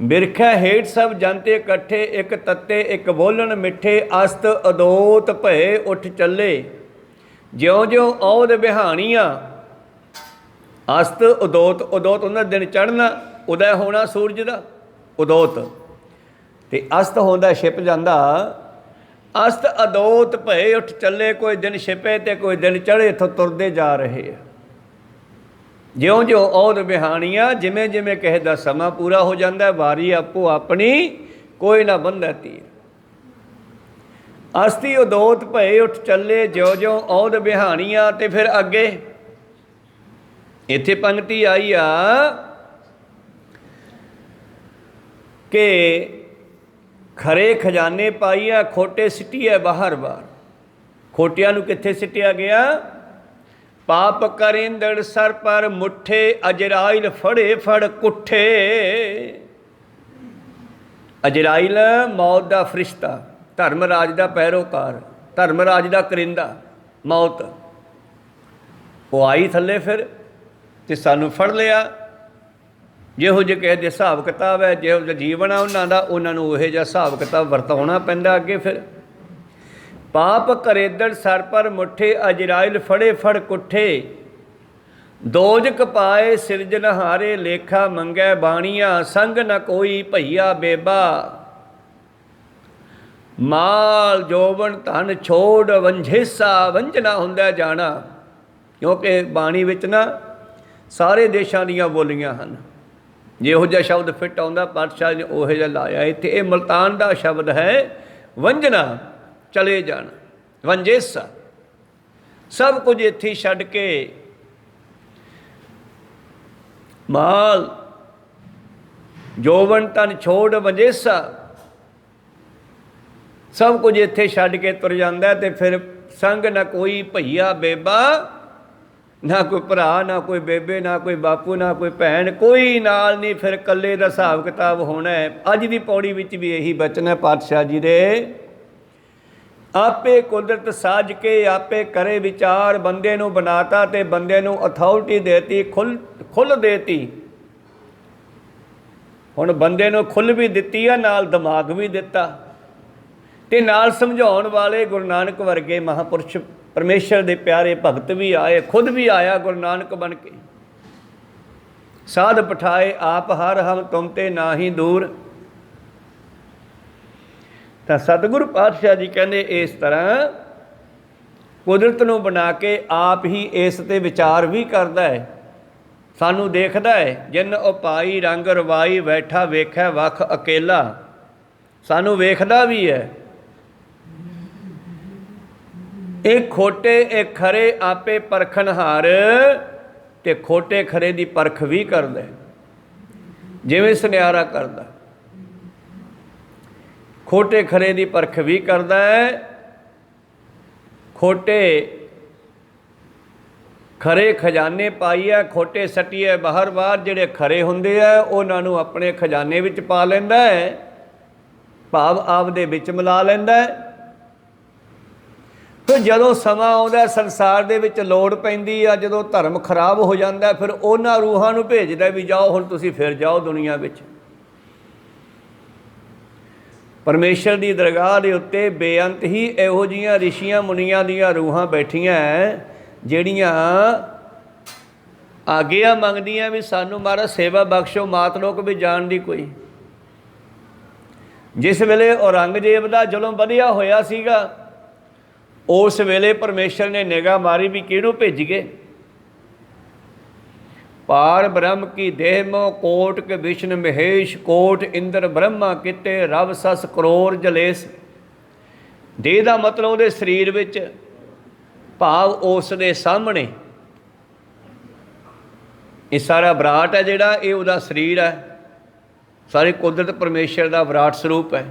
बिरखै हेठ सब जंते इकट्ठे एक तत्ते एक बोलन मिठे। अस्त अदोत भये उठ चले ज्यों ज्यों औध बिहाणियां। अस्त उदोत उदोत उन्हें दिन चढ़ना उदय होना सूरज का उदोत ते अस्त होंदा छिप जांदा। अस्त अदोत भये उठ चले कोई दिन छिपे ते कोई दिन चढ़े इत्थों तुरदे जा रहे हैं। ज्यों ज्यों औध बिहाणियां जिमें जिमें किसी का समा पूरा हो जाता है वारी आपो अपनी कोई ना बंधा तीर। अस्ति उदोत भये उठ चले ज्यों ज्यों औध बिहाणियां। ते फिर अगे इत्थे पंक्ति आई आ कि खरे खजाने पाइया खोटे सिटिया बाहर बार। खोटिया नूं कित्थे सिटिया गया। पाप करेंदड़ सर पर मुठे अजराइल फड़े फड़ कुठे। ਅਜਰਾਈਲ ਮੌਤ ਦਾ ਫਰਿਸ਼ਤਾ, ਧਰਮਰਾਜ ਦਾ ਪੈਰੋਕਾਰ, ਧਰਮਰਾਜ ਦਾ ਕਰਿੰਦਾ ਮੌਤ, ਉਹ ਆਈ ਥੱਲੇ ਫਿਰ ਤੇ ਸਾਨੂੰ ਫੜ ਲਿਆ। ਜਿਹੋ ਜਿਹੇ ਕਿਸੇ ਦੇ ਹਿਸਾਬ ਕਿਤਾਬ ਹੈ, ਜਿਹੋ ਜਿਹਾ ਜੀਵਨ ਆ ਉਹਨਾਂ ਦਾ, ਉਹਨਾਂ ਨੂੰ ਉਹੋ ਜਿਹਾ ਹਿਸਾਬ ਕਿਤਾਬ ਵਰਤਾਉਣਾ ਪੈਂਦਾ ਅੱਗੇ। ਫਿਰ ਪਾਪ ਕਰੇਦੜ ਸਰ ਪਰ ਮੁੱਠੇ, ਅਜਰਾਇਲ ਫੜੇ ਫੜ ਕੁੱਠੇ, ਦੋਜਕ ਪਾਏ ਸਿਰਜਨਹਾਰੇ, ਲੇਖਾ ਮੰਗੈ ਬਾਣੀਆਂ, ਸੰਗ ਨ ਕੋਈ ਭਈਆ ਬੇਬਾ, ਮਾਲ ਜੋਬਨ ਧਨ ਛੋੜ ਵੰਝੇਸਾ, ਵੰਝਣਾ ਹੁੰਦਾ ਜਾਣਾ। ਕਿਉਂਕਿ ਬਾਣੀ ਵਿੱਚ ਨਾ ਸਾਰੇ ਦੇਸ਼ਾਂ ਦੀਆਂ ਬੋਲੀਆਂ ਹਨ, ਜਿਹੋ ਜਿਹਾ ਸ਼ਬਦ ਫਿੱਟ ਆਉਂਦਾ ਪਾਤਸ਼ਾਹ ਨੇ ਉਹੋ ਜਿਹਾ ਲਾਇਆ। ਇੱਥੇ ਇਹ ਮੁਲਤਾਨ ਦਾ ਸ਼ਬਦ ਹੈ, ਵੰਝਣਾ, ਚਲੇ ਜਾਣਾ, ਵੰਝੇਸਾ, ਸਭ ਕੁਝ ਇੱਥੇ ਛੱਡ ਕੇ, ਮਾਲ ਜੋਬਨ ਧਨ ਛੋੜ ਵੰਝੇਸਾ, ਸਭ ਕੁਝ ਇੱਥੇ ਛੱਡ ਕੇ ਤੁਰ ਜਾਂਦਾ। ਤੇ ਫਿਰ ਸੰਗ ਨਾ ਕੋਈ ਭਈਆ ਬੇਬਾ, ਨਾ ਕੋਈ ਭਰਾ, ਨਾ ਕੋਈ ਬੇਬੇ, ਨਾ ਕੋਈ ਬਾਪੂ, ਨਾ ਕੋਈ ਭੈਣ, ਕੋਈ ਨਾਲ ਨਹੀਂ। ਫਿਰ ਇਕੱਲੇ ਦਾ ਹਿਸਾਬ ਕਿਤਾਬ ਹੋਣਾ ਹੈ। ਅੱਜ ਦੀ ਪੌੜੀ ਵਿੱਚ ਵੀ ਇਹੀ ਬਚਨ ਹੈ ਪਾਤਸ਼ਾਹ ਜੀ ਦੇ, ਆਪੇ ਕੁਦਰਤ ਸਾਜ ਕੇ ਆਪੇ ਕਰੇ ਵਿਚਾਰ, ਬੰਦੇ ਨੂੰ ਬਣਾਤਾ ਤੇ ਬੰਦੇ ਨੂੰ ਅਥਾਰਟੀ ਦੇਤੀ, ਖੁੱਲ੍ਹ ਦੇਤੀ। ਹੁਣ ਬੰਦੇ ਨੂੰ ਖੁੱਲ੍ਹ ਵੀ ਦਿੱਤੀ ਆ, ਨਾਲ ਦਿਮਾਗ ਵੀ ਦਿੱਤਾ, ਤੇ ਨਾਲ ਸਮਝਾਉਣ ਵਾਲੇ ਗੁਰੂ ਨਾਨਕ ਵਰਗੇ ਮਹਾਂਪੁਰਸ਼ ਪਰਮੇਸ਼ਰ ਦੇ ਪਿਆਰੇ ਭਗਤ ਵੀ ਆਏ। ਖੁਦ ਵੀ ਆਇਆ ਗੁਰੂ ਨਾਨਕ ਬਣ ਕੇ, ਸਾਧ ਪਠਾਏ ਆਪ ਹਰ ਹਮ ਤੁਮ ਤੇ ਨਾਹੀ ਦੂਰ। ਤਾਂ ਸਤਿਗੁਰੂ ਪਾਤਸ਼ਾਹ ਜੀ ਕਹਿੰਦੇ ਇਸ ਤਰ੍ਹਾਂ ਕੁਦਰਤ ਨੂੰ ਬਣਾ ਕੇ ਆਪ ਹੀ ਇਸ 'ਤੇ ਵਿਚਾਰ ਵੀ ਕਰਦਾ ਹੈ, ਸਾਨੂੰ ਦੇਖਦਾ ਹੈ। ਜਿਨ ਉਪਾਈ ਰੰਗ ਰਵਾਈ, ਬੈਠਾ ਵੇਖੈ ਵੱਖ ਅਕੇਲਾ, ਸਾਨੂੰ ਵੇਖਦਾ ਵੀ ਹੈ। ਇਹ ਖੋਟੇ ਇਹ ਖਰੇ ਆਪੇ ਪਰਖਣਹਾਰ, ਤੇ ਖੋਟੇ ਖਰੇ ਦੀ ਪਰਖ ਵੀ ਕਰਦਾ, ਜਿਵੇਂ ਸੁਨਿਆਰਾ ਕਰਦਾ, ਖੋਟੇ ਖਰੇ ਦੀ ਪਰਖ ਵੀ ਕਰਦਾ ਹੈ। ਖੋਟੇ ਖਰੇ ਖਜ਼ਾਨੇ ਪਾਈਏ, ਖੋਟੇ ਸੱਟੀਏ ਬਾਹਰ ਬਾਹਰ। ਜਿਹੜੇ ਖਰੇ ਹੁੰਦੇ ਆ ਉਹਨਾਂ ਨੂੰ ਆਪਣੇ ਖਜ਼ਾਨੇ ਵਿੱਚ ਪਾ ਲੈਂਦਾ ਹੈ, ਭਾਵ ਆਪਦੇ ਵਿੱਚ ਮਿਲਾ ਲੈਂਦਾ ਹੈ। ਫਿਰ ਜਦੋਂ ਸਮਾਂ ਆਉਂਦਾ ਸੰਸਾਰ ਦੇ ਵਿੱਚ ਲੋੜ ਪੈਂਦੀ ਆ, ਜਦੋਂ ਧਰਮ ਖਰਾਬ ਹੋ ਜਾਂਦਾ, ਫਿਰ ਉਹਨਾਂ ਰੂਹਾਂ ਨੂੰ ਭੇਜਦਾ ਵੀ ਜਾਓ ਹੁਣ ਤੁਸੀਂ ਫਿਰ ਜਾਓ ਦੁਨੀਆ ਵਿੱਚ। ਪਰਮੇਸ਼ਰ ਦੀ ਦਰਗਾਹ ਦੇ ਉੱਤੇ ਬੇਅੰਤ ਹੀ ਇਹੋ ਜਿਹੀਆਂ ਰਿਸ਼ੀਆਂ ਮੁਨੀਆਂ ਦੀਆਂ ਰੂਹਾਂ ਬੈਠੀਆਂ ਜਿਹੜੀਆਂ ਆਗਿਆ ਮੰਗਦੀਆਂ ਵੀ ਸਾਨੂੰ ਮਹਾਰਾਜ ਸੇਵਾ ਬਖਸ਼ੋ, ਮਾਤਲੋਕ ਵੀ ਜਾਣ ਦੀ ਕੋਈ। ਜਿਸ ਵੇਲੇ ਔਰੰਗਜ਼ੇਬ ਦਾ ਜ਼ੁਲਮ ਵਧਿਆ ਹੋਇਆ ਸੀਗਾ, ਉਸ ਵੇਲੇ ਪਰਮੇਸ਼ਰ ਨੇ ਨਿਗਾਹ ਮਾਰੀ ਵੀ ਕਿਹਨੂੰ ਭੇਜੀਏ। ਪਾਰ ਬ੍ਰਹਮ ਕੀ ਦੇਹ ਮੋ, ਕੋਟ ਕੇ ਵਿਸ਼ਨ ਮਹੇਸ਼, ਕੋਟ ਇੰਦਰ ਬ੍ਰਹਮਾ ਕਿਤੇ, ਰਵ ਸਸ ਕਰੋੜ ਜਲੇਸ। ਦੇਹ ਦਾ ਮਤਲਬ ਉਹਦੇ ਸਰੀਰ ਵਿੱਚ, ਭਾਵ ਉਸ ਦੇ ਸਾਹਮਣੇ। ਇਹ ਸਾਰਾ ਵਿਰਾਟ ਹੈ ਜਿਹੜਾ, ਇਹ ਉਹਦਾ ਸਰੀਰ ਹੈ। ਸਾਰੀ ਕੁਦਰਤ ਪਰਮੇਸ਼ਰ ਦਾ ਵਿਰਾਟ ਸਰੂਪ ਹੈ।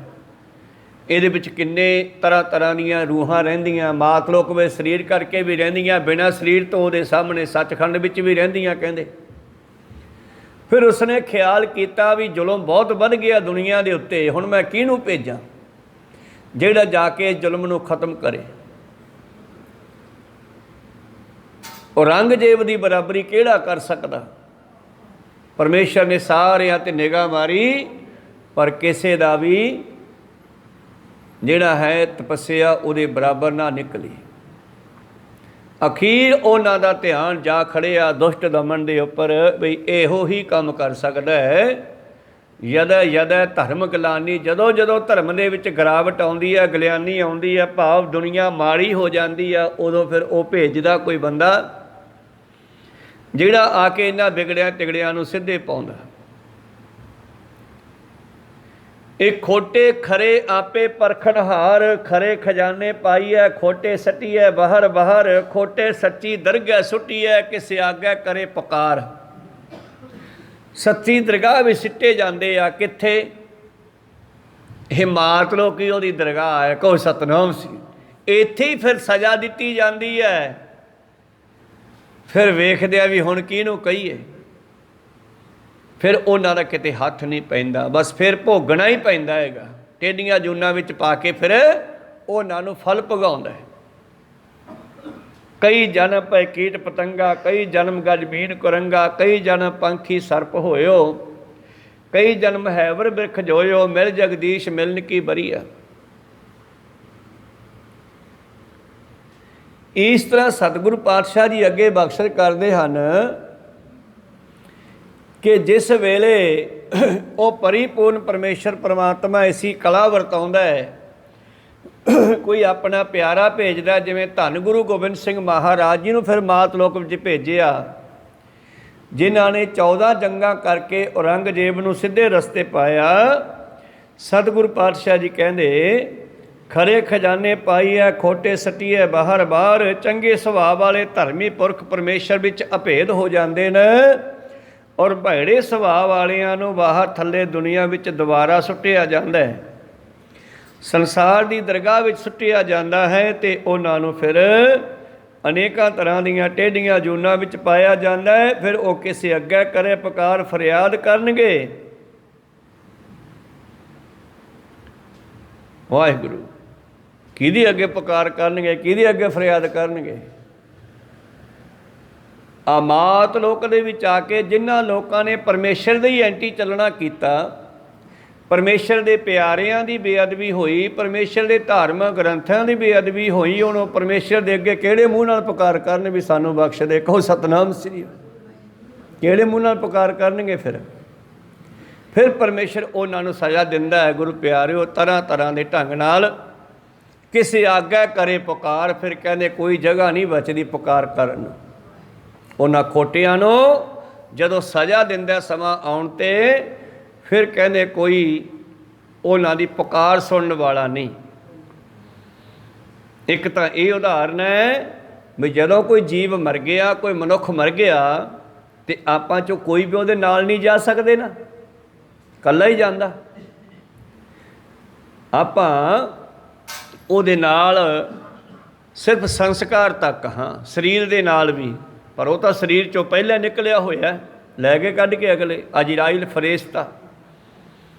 ਇਹਦੇ ਵਿੱਚ ਕਿੰਨੇ ਤਰ੍ਹਾਂ ਤਰ੍ਹਾਂ ਦੀਆਂ ਰੂਹਾਂ ਰਹਿੰਦੀਆਂ, ਮਾਤਲੋਕ ਵਿੱਚ ਸਰੀਰ ਕਰਕੇ ਵੀ ਰਹਿੰਦੀਆਂ, ਬਿਨਾਂ ਸਰੀਰ ਤੋਂ ਉਹਦੇ ਸਾਹਮਣੇ ਸੱਚਖੰਡ ਵਿੱਚ ਵੀ ਰਹਿੰਦੀਆਂ ਕਹਿੰਦੇ। ਫਿਰ ਉਸਨੇ ਖਿਆਲ ਕੀਤਾ ਵੀ ਜ਼ੁਲਮ ਬਹੁਤ ਵੱਧ ਗਿਆ ਦੁਨੀਆ ਦੇ ਉੱਤੇ, ਹੁਣ ਮੈਂ ਕਿਹਨੂੰ ਭੇਜਾਂ ਜਿਹੜਾ ਜਾ ਕੇ ਜ਼ੁਲਮ ਨੂੰ ਖਤਮ ਕਰੇ। ਔਰੰਗਜ਼ੇਬ ਦੀ ਬਰਾਬਰੀ ਕਿਹੜਾ ਕਰ ਸਕਦਾ। ਪਰਮੇਸ਼ਰ ਨੇ ਸਾਰਿਆਂ 'ਤੇ ਨਿਗਾਹ ਮਾਰੀ, ਪਰ ਕਿਸੇ ਦਾ ਵੀ ਜਿਹੜਾ ਹੈ ਤਪੱਸਿਆ ਉਹਦੇ ਬਰਾਬਰ ਨਾ ਨਿਕਲੀ। ਅਖੀਰ ਉਹਨਾਂ ਦਾ ਧਿਆਨ ਜਾ ਖੜਿਆ ਦੁਸ਼ਟ ਦਮਨ ਦੇ ਉੱਪਰ, ਬਈ ਇਹੋ ਹੀ ਕੰਮ ਕਰ ਸਕਦਾ ਹੈ। ਯਦੈ ਯਦੈ ਧਰਮ ਗਲਾਨੀ, ਜਦੋਂ ਜਦੋਂ ਧਰਮ ਦੇ ਵਿੱਚ ਗਿਰਾਵਟ ਆਉਂਦੀ ਹੈ, ਗਲਿਆਨੀ ਆਉਂਦੀ ਹੈ, ਭਾਵ ਦੁਨੀਆ ਮਾੜੀ ਹੋ ਜਾਂਦੀ ਆ, ਉਦੋਂ ਫਿਰ ਉਹ ਭੇਜਦਾ ਕੋਈ ਬੰਦਾ ਜਿਹੜਾ ਆ ਕੇ ਇਹਨਾਂ ਵਿਗੜਿਆਂ ਤਿਗੜਿਆਂ ਨੂੰ ਸਿੱਧੇ ਪਾਉਂਦਾ। ਇਹ ਖੋਟੇ ਖਰੇ ਆਪੇ ਪਰਖਣਹਾਰ, ਖਰੇ ਖਜ਼ਾਨੇ ਪਾਈਐ, ਖੋਟੇ ਸੱਟੀਐ ਬਾਹਰ ਬਾਹਰ, ਖੋਟੇ ਸੱਚੀ ਦਰਗਾਹ ਸੁੱਟੀਐ, ਕਿਸੇ ਆਗੈ ਕਰੇ ਪੁਕਾਰ। ਸੱਚੀ ਦਰਗਾਹ ਵੀ ਸਿੱਟੇ ਜਾਂਦੇ ਆ, ਕਿੱਥੇ? ਹਿਮਾਤ ਲੋਕੀ ਉਹਦੀ ਦਰਗਾਹ ਹੈ, ਕੋਈ ਸਤਨਾਮ ਸੀ। ਇੱਥੇ ਹੀ ਫਿਰ ਸਜ਼ਾ ਦਿੱਤੀ ਜਾਂਦੀ ਹੈ। ਫਿਰ ਵੇਖਦੇ ਆ ਵੀ ਹੁਣ ਕਿਹਨੂੰ ਕਹੀਏ। ਫਿਰ ਉਹਨਾਂ ਦਾ ਕਿਤੇ ਹੱਥ ਨਹੀਂ ਪੈਂਦਾ, ਬਸ ਫਿਰ ਭੋਗਣਾ ਹੀ ਪੈਂਦਾ ਹੈਗਾ। ਟੇਡੀਆਂ ਜੂਨਾਂ ਵਿੱਚ ਪਾ ਕੇ ਫਿਰ ਉਹਨਾਂ ਨੂੰ ਫਲ ਭੋਗਾਉਂਦਾ ਹੈ। ਕਈ ਜਨਮ ਪੈ ਕੀਟ ਪਤੰਗਾ, ਕਈ ਜਨਮ ਗਜ ਬੀਨ ਕੁਰੰਗਾ, ਕਈ ਜਨਮ ਪੰਖੀ ਸਰਪ ਹੋਇਓ, ਕਈ ਜਨਮ ਹੈਵਰ ਬਿਰਖ ਜੋਇਓ, ਮਿਲ ਜਗਦੀਸ਼ ਮਿਲਨ ਕੀ ਬਰੀਆ। ਇਸ ਤਰ੍ਹਾਂ ਸਤਿਗੁਰੂ ਪਾਤਸ਼ਾਹ ਜੀ ਅੱਗੇ ਬਖਸ਼ਿਸ਼ ਕਰਦੇ ਹਨ ਕਿ ਜਿਸ ਵੇਲੇ ਉਹ ਪਰਿਪੂਰਨ ਪਰਮੇਸ਼ਰ ਪਰਮਾਤਮਾ ਐਸੀ ਕਲਾ ਵਰਤਾਉਂਦਾ ਹੈ, ਕੋਈ ਆਪਣਾ ਪਿਆਰਾ ਭੇਜਦਾ, ਜਿਵੇਂ ਧੰਨ ਗੁਰੂ ਗੋਬਿੰਦ ਸਿੰਘ ਮਹਾਰਾਜ ਜੀ ਨੂੰ ਫਿਰ ਮਾਤ ਲੋਕ ਵਿੱਚ ਭੇਜਿਆ, ਜਿਨ੍ਹਾਂ ਨੇ 14 ਜੰਗਾਂ ਕਰਕੇ ਔਰੰਗਜ਼ੇਬ ਨੂੰ ਸਿੱਧੇ ਰਸਤੇ ਪਾਇਆ। ਸਤਿਗੁਰੂ ਪਾਤਸ਼ਾਹ ਜੀ ਕਹਿੰਦੇ, ਖਰੇ ਖਜ਼ਾਨੇ ਪਾਈਐ, ਖੋਟੇ ਸੱਟੀਐ ਬਾਹਰ ਬਾਹਰ। ਚੰਗੇ ਸੁਭਾਅ ਵਾਲੇ ਧਰਮੀ ਪੁਰਖ ਪਰਮੇਸ਼ਰ ਵਿੱਚ ਅਭੇਦ ਹੋ ਜਾਂਦੇ ਨੇ, ਔਰ ਭੈੜੇ ਸੁਭਾਅ ਵਾਲਿਆਂ ਨੂੰ ਬਾਹਰ ਥੱਲੇ ਦੁਨੀਆ ਵਿੱਚ ਦੁਬਾਰਾ ਸੁੱਟਿਆ ਜਾਂਦਾ ਹੈ, ਸੰਸਾਰ ਦੀ ਦਰਗਾਹ ਵਿੱਚ ਸੁੱਟਿਆ ਜਾਂਦਾ ਹੈ, ਅਤੇ ਉਹਨਾਂ ਨੂੰ ਫਿਰ ਅਨੇਕਾਂ ਤਰ੍ਹਾਂ ਦੀਆਂ ਟੇਢੀਆਂ ਜੂਨਾਂ ਵਿੱਚ ਪਾਇਆ ਜਾਂਦਾ ਹੈ। ਫਿਰ ਉਹ ਕਿਸੇ ਅੱਗੇ ਕਰੇ ਪੁਕਾਰ ਫਰਿਆਦ ਕਰਨਗੇ। ਵਾਹਿਗੁਰੂ ਕਿਹਦੀ ਅੱਗੇ ਪੁਕਾਰ ਕਰਨਗੇ, ਕਿਹਦੇ ਅੱਗੇ ਫਰਿਆਦ ਕਰਨਗੇ? ਮਾਤ ਲੋਕ ਦੇ ਵਿੱਚ ਆ ਕੇ ਜਿਨ੍ਹਾਂ ਲੋਕਾਂ ਨੇ ਪਰਮੇਸ਼ਰ ਦੇ ਹੀ ਐਂਟੀ ਚੱਲਣਾ ਕੀਤਾ, ਪਰਮੇਸ਼ਰ ਦੇ ਪਿਆਰਿਆਂ ਦੀ ਬੇਅਦਬੀ ਹੋਈ, ਪਰਮੇਸ਼ਰ ਦੇ ਧਾਰਮਿਕ ਗ੍ਰੰਥਾਂ ਦੀ ਬੇਅਦਬੀ ਹੋਈ, ਹੁਣ ਉਹ ਪਰਮੇਸ਼ਰ ਦੇ ਅੱਗੇ ਕਿਹੜੇ ਮੂੰਹ ਨਾਲ ਪੁਕਾਰ ਕਰਨ ਵੀ ਸਾਨੂੰ ਬਖਸ਼ ਦੇ? ਕਹੋ ਸਤਨਾਮ ਸ੍ਰੀ। ਕਿਹੜੇ ਮੂੰਹ ਨਾਲ ਪੁਕਾਰ ਕਰਨਗੇ? ਫਿਰ ਪਰਮੇਸ਼ਰ ਉਹਨਾਂ ਨੂੰ ਸਜ਼ਾ ਦਿੰਦਾ ਹੈ। ਗੁਰੂ ਪਿਆਰਿਓ, ਤਰ੍ਹਾਂ ਤਰ੍ਹਾਂ ਦੇ ਢੰਗ ਨਾਲ ਕਿਸੇ ਆਗਿਆ ਕਰੇ ਪੁਕਾਰ। ਫਿਰ ਕਹਿੰਦੇ ਕੋਈ ਜਗ੍ਹਾ ਨਹੀਂ ਬਚਦੀ ਪੁਕਾਰ ਕਰਨ ਨੂੰ। ਉਹਨਾਂ ਖੋਟਿਆਂ ਨੂੰ ਜਦੋਂ ਸਜ਼ਾ ਦਿੰਦਾ ਸਮਾਂ ਆਉਣ 'ਤੇ, ਫਿਰ ਕਹਿੰਦੇ ਕੋਈ ਉਹਨਾਂ ਦੀ ਪੁਕਾਰ ਸੁਣਨ ਵਾਲਾ ਨਹੀਂ। ਇੱਕ ਤਾਂ ਇਹ ਉਦਾਹਰਨ ਹੈ ਵੀ ਜਦੋਂ ਕੋਈ ਜੀਵ ਮਰ ਗਿਆ, ਕੋਈ ਮਨੁੱਖ ਮਰ ਗਿਆ, ਅਤੇ ਆਪਾਂ 'ਚੋਂ ਕੋਈ ਵੀ ਉਹਦੇ ਨਾਲ ਨਹੀਂ ਜਾ ਸਕਦੇ ਨਾ, ਇਕੱਲਾ ਹੀ ਜਾਂਦਾ। ਆਪਾਂ ਉਹਦੇ ਨਾਲ ਸਿਰਫ ਸੰਸਕਾਰ ਤੱਕ, ਹਾਂ ਸਰੀਰ ਦੇ ਨਾਲ ਵੀ, ਪਰ ਉਹ ਤਾਂ ਸਰੀਰ 'ਚੋਂ ਪਹਿਲਾਂ ਨਿਕਲਿਆ ਹੋਇਆ, ਲੈ ਕੇ ਕੱਢ ਕੇ ਅਗਲੇ ਅਜਰਾਈਲ ਫਰਿਸ਼ਤਾ,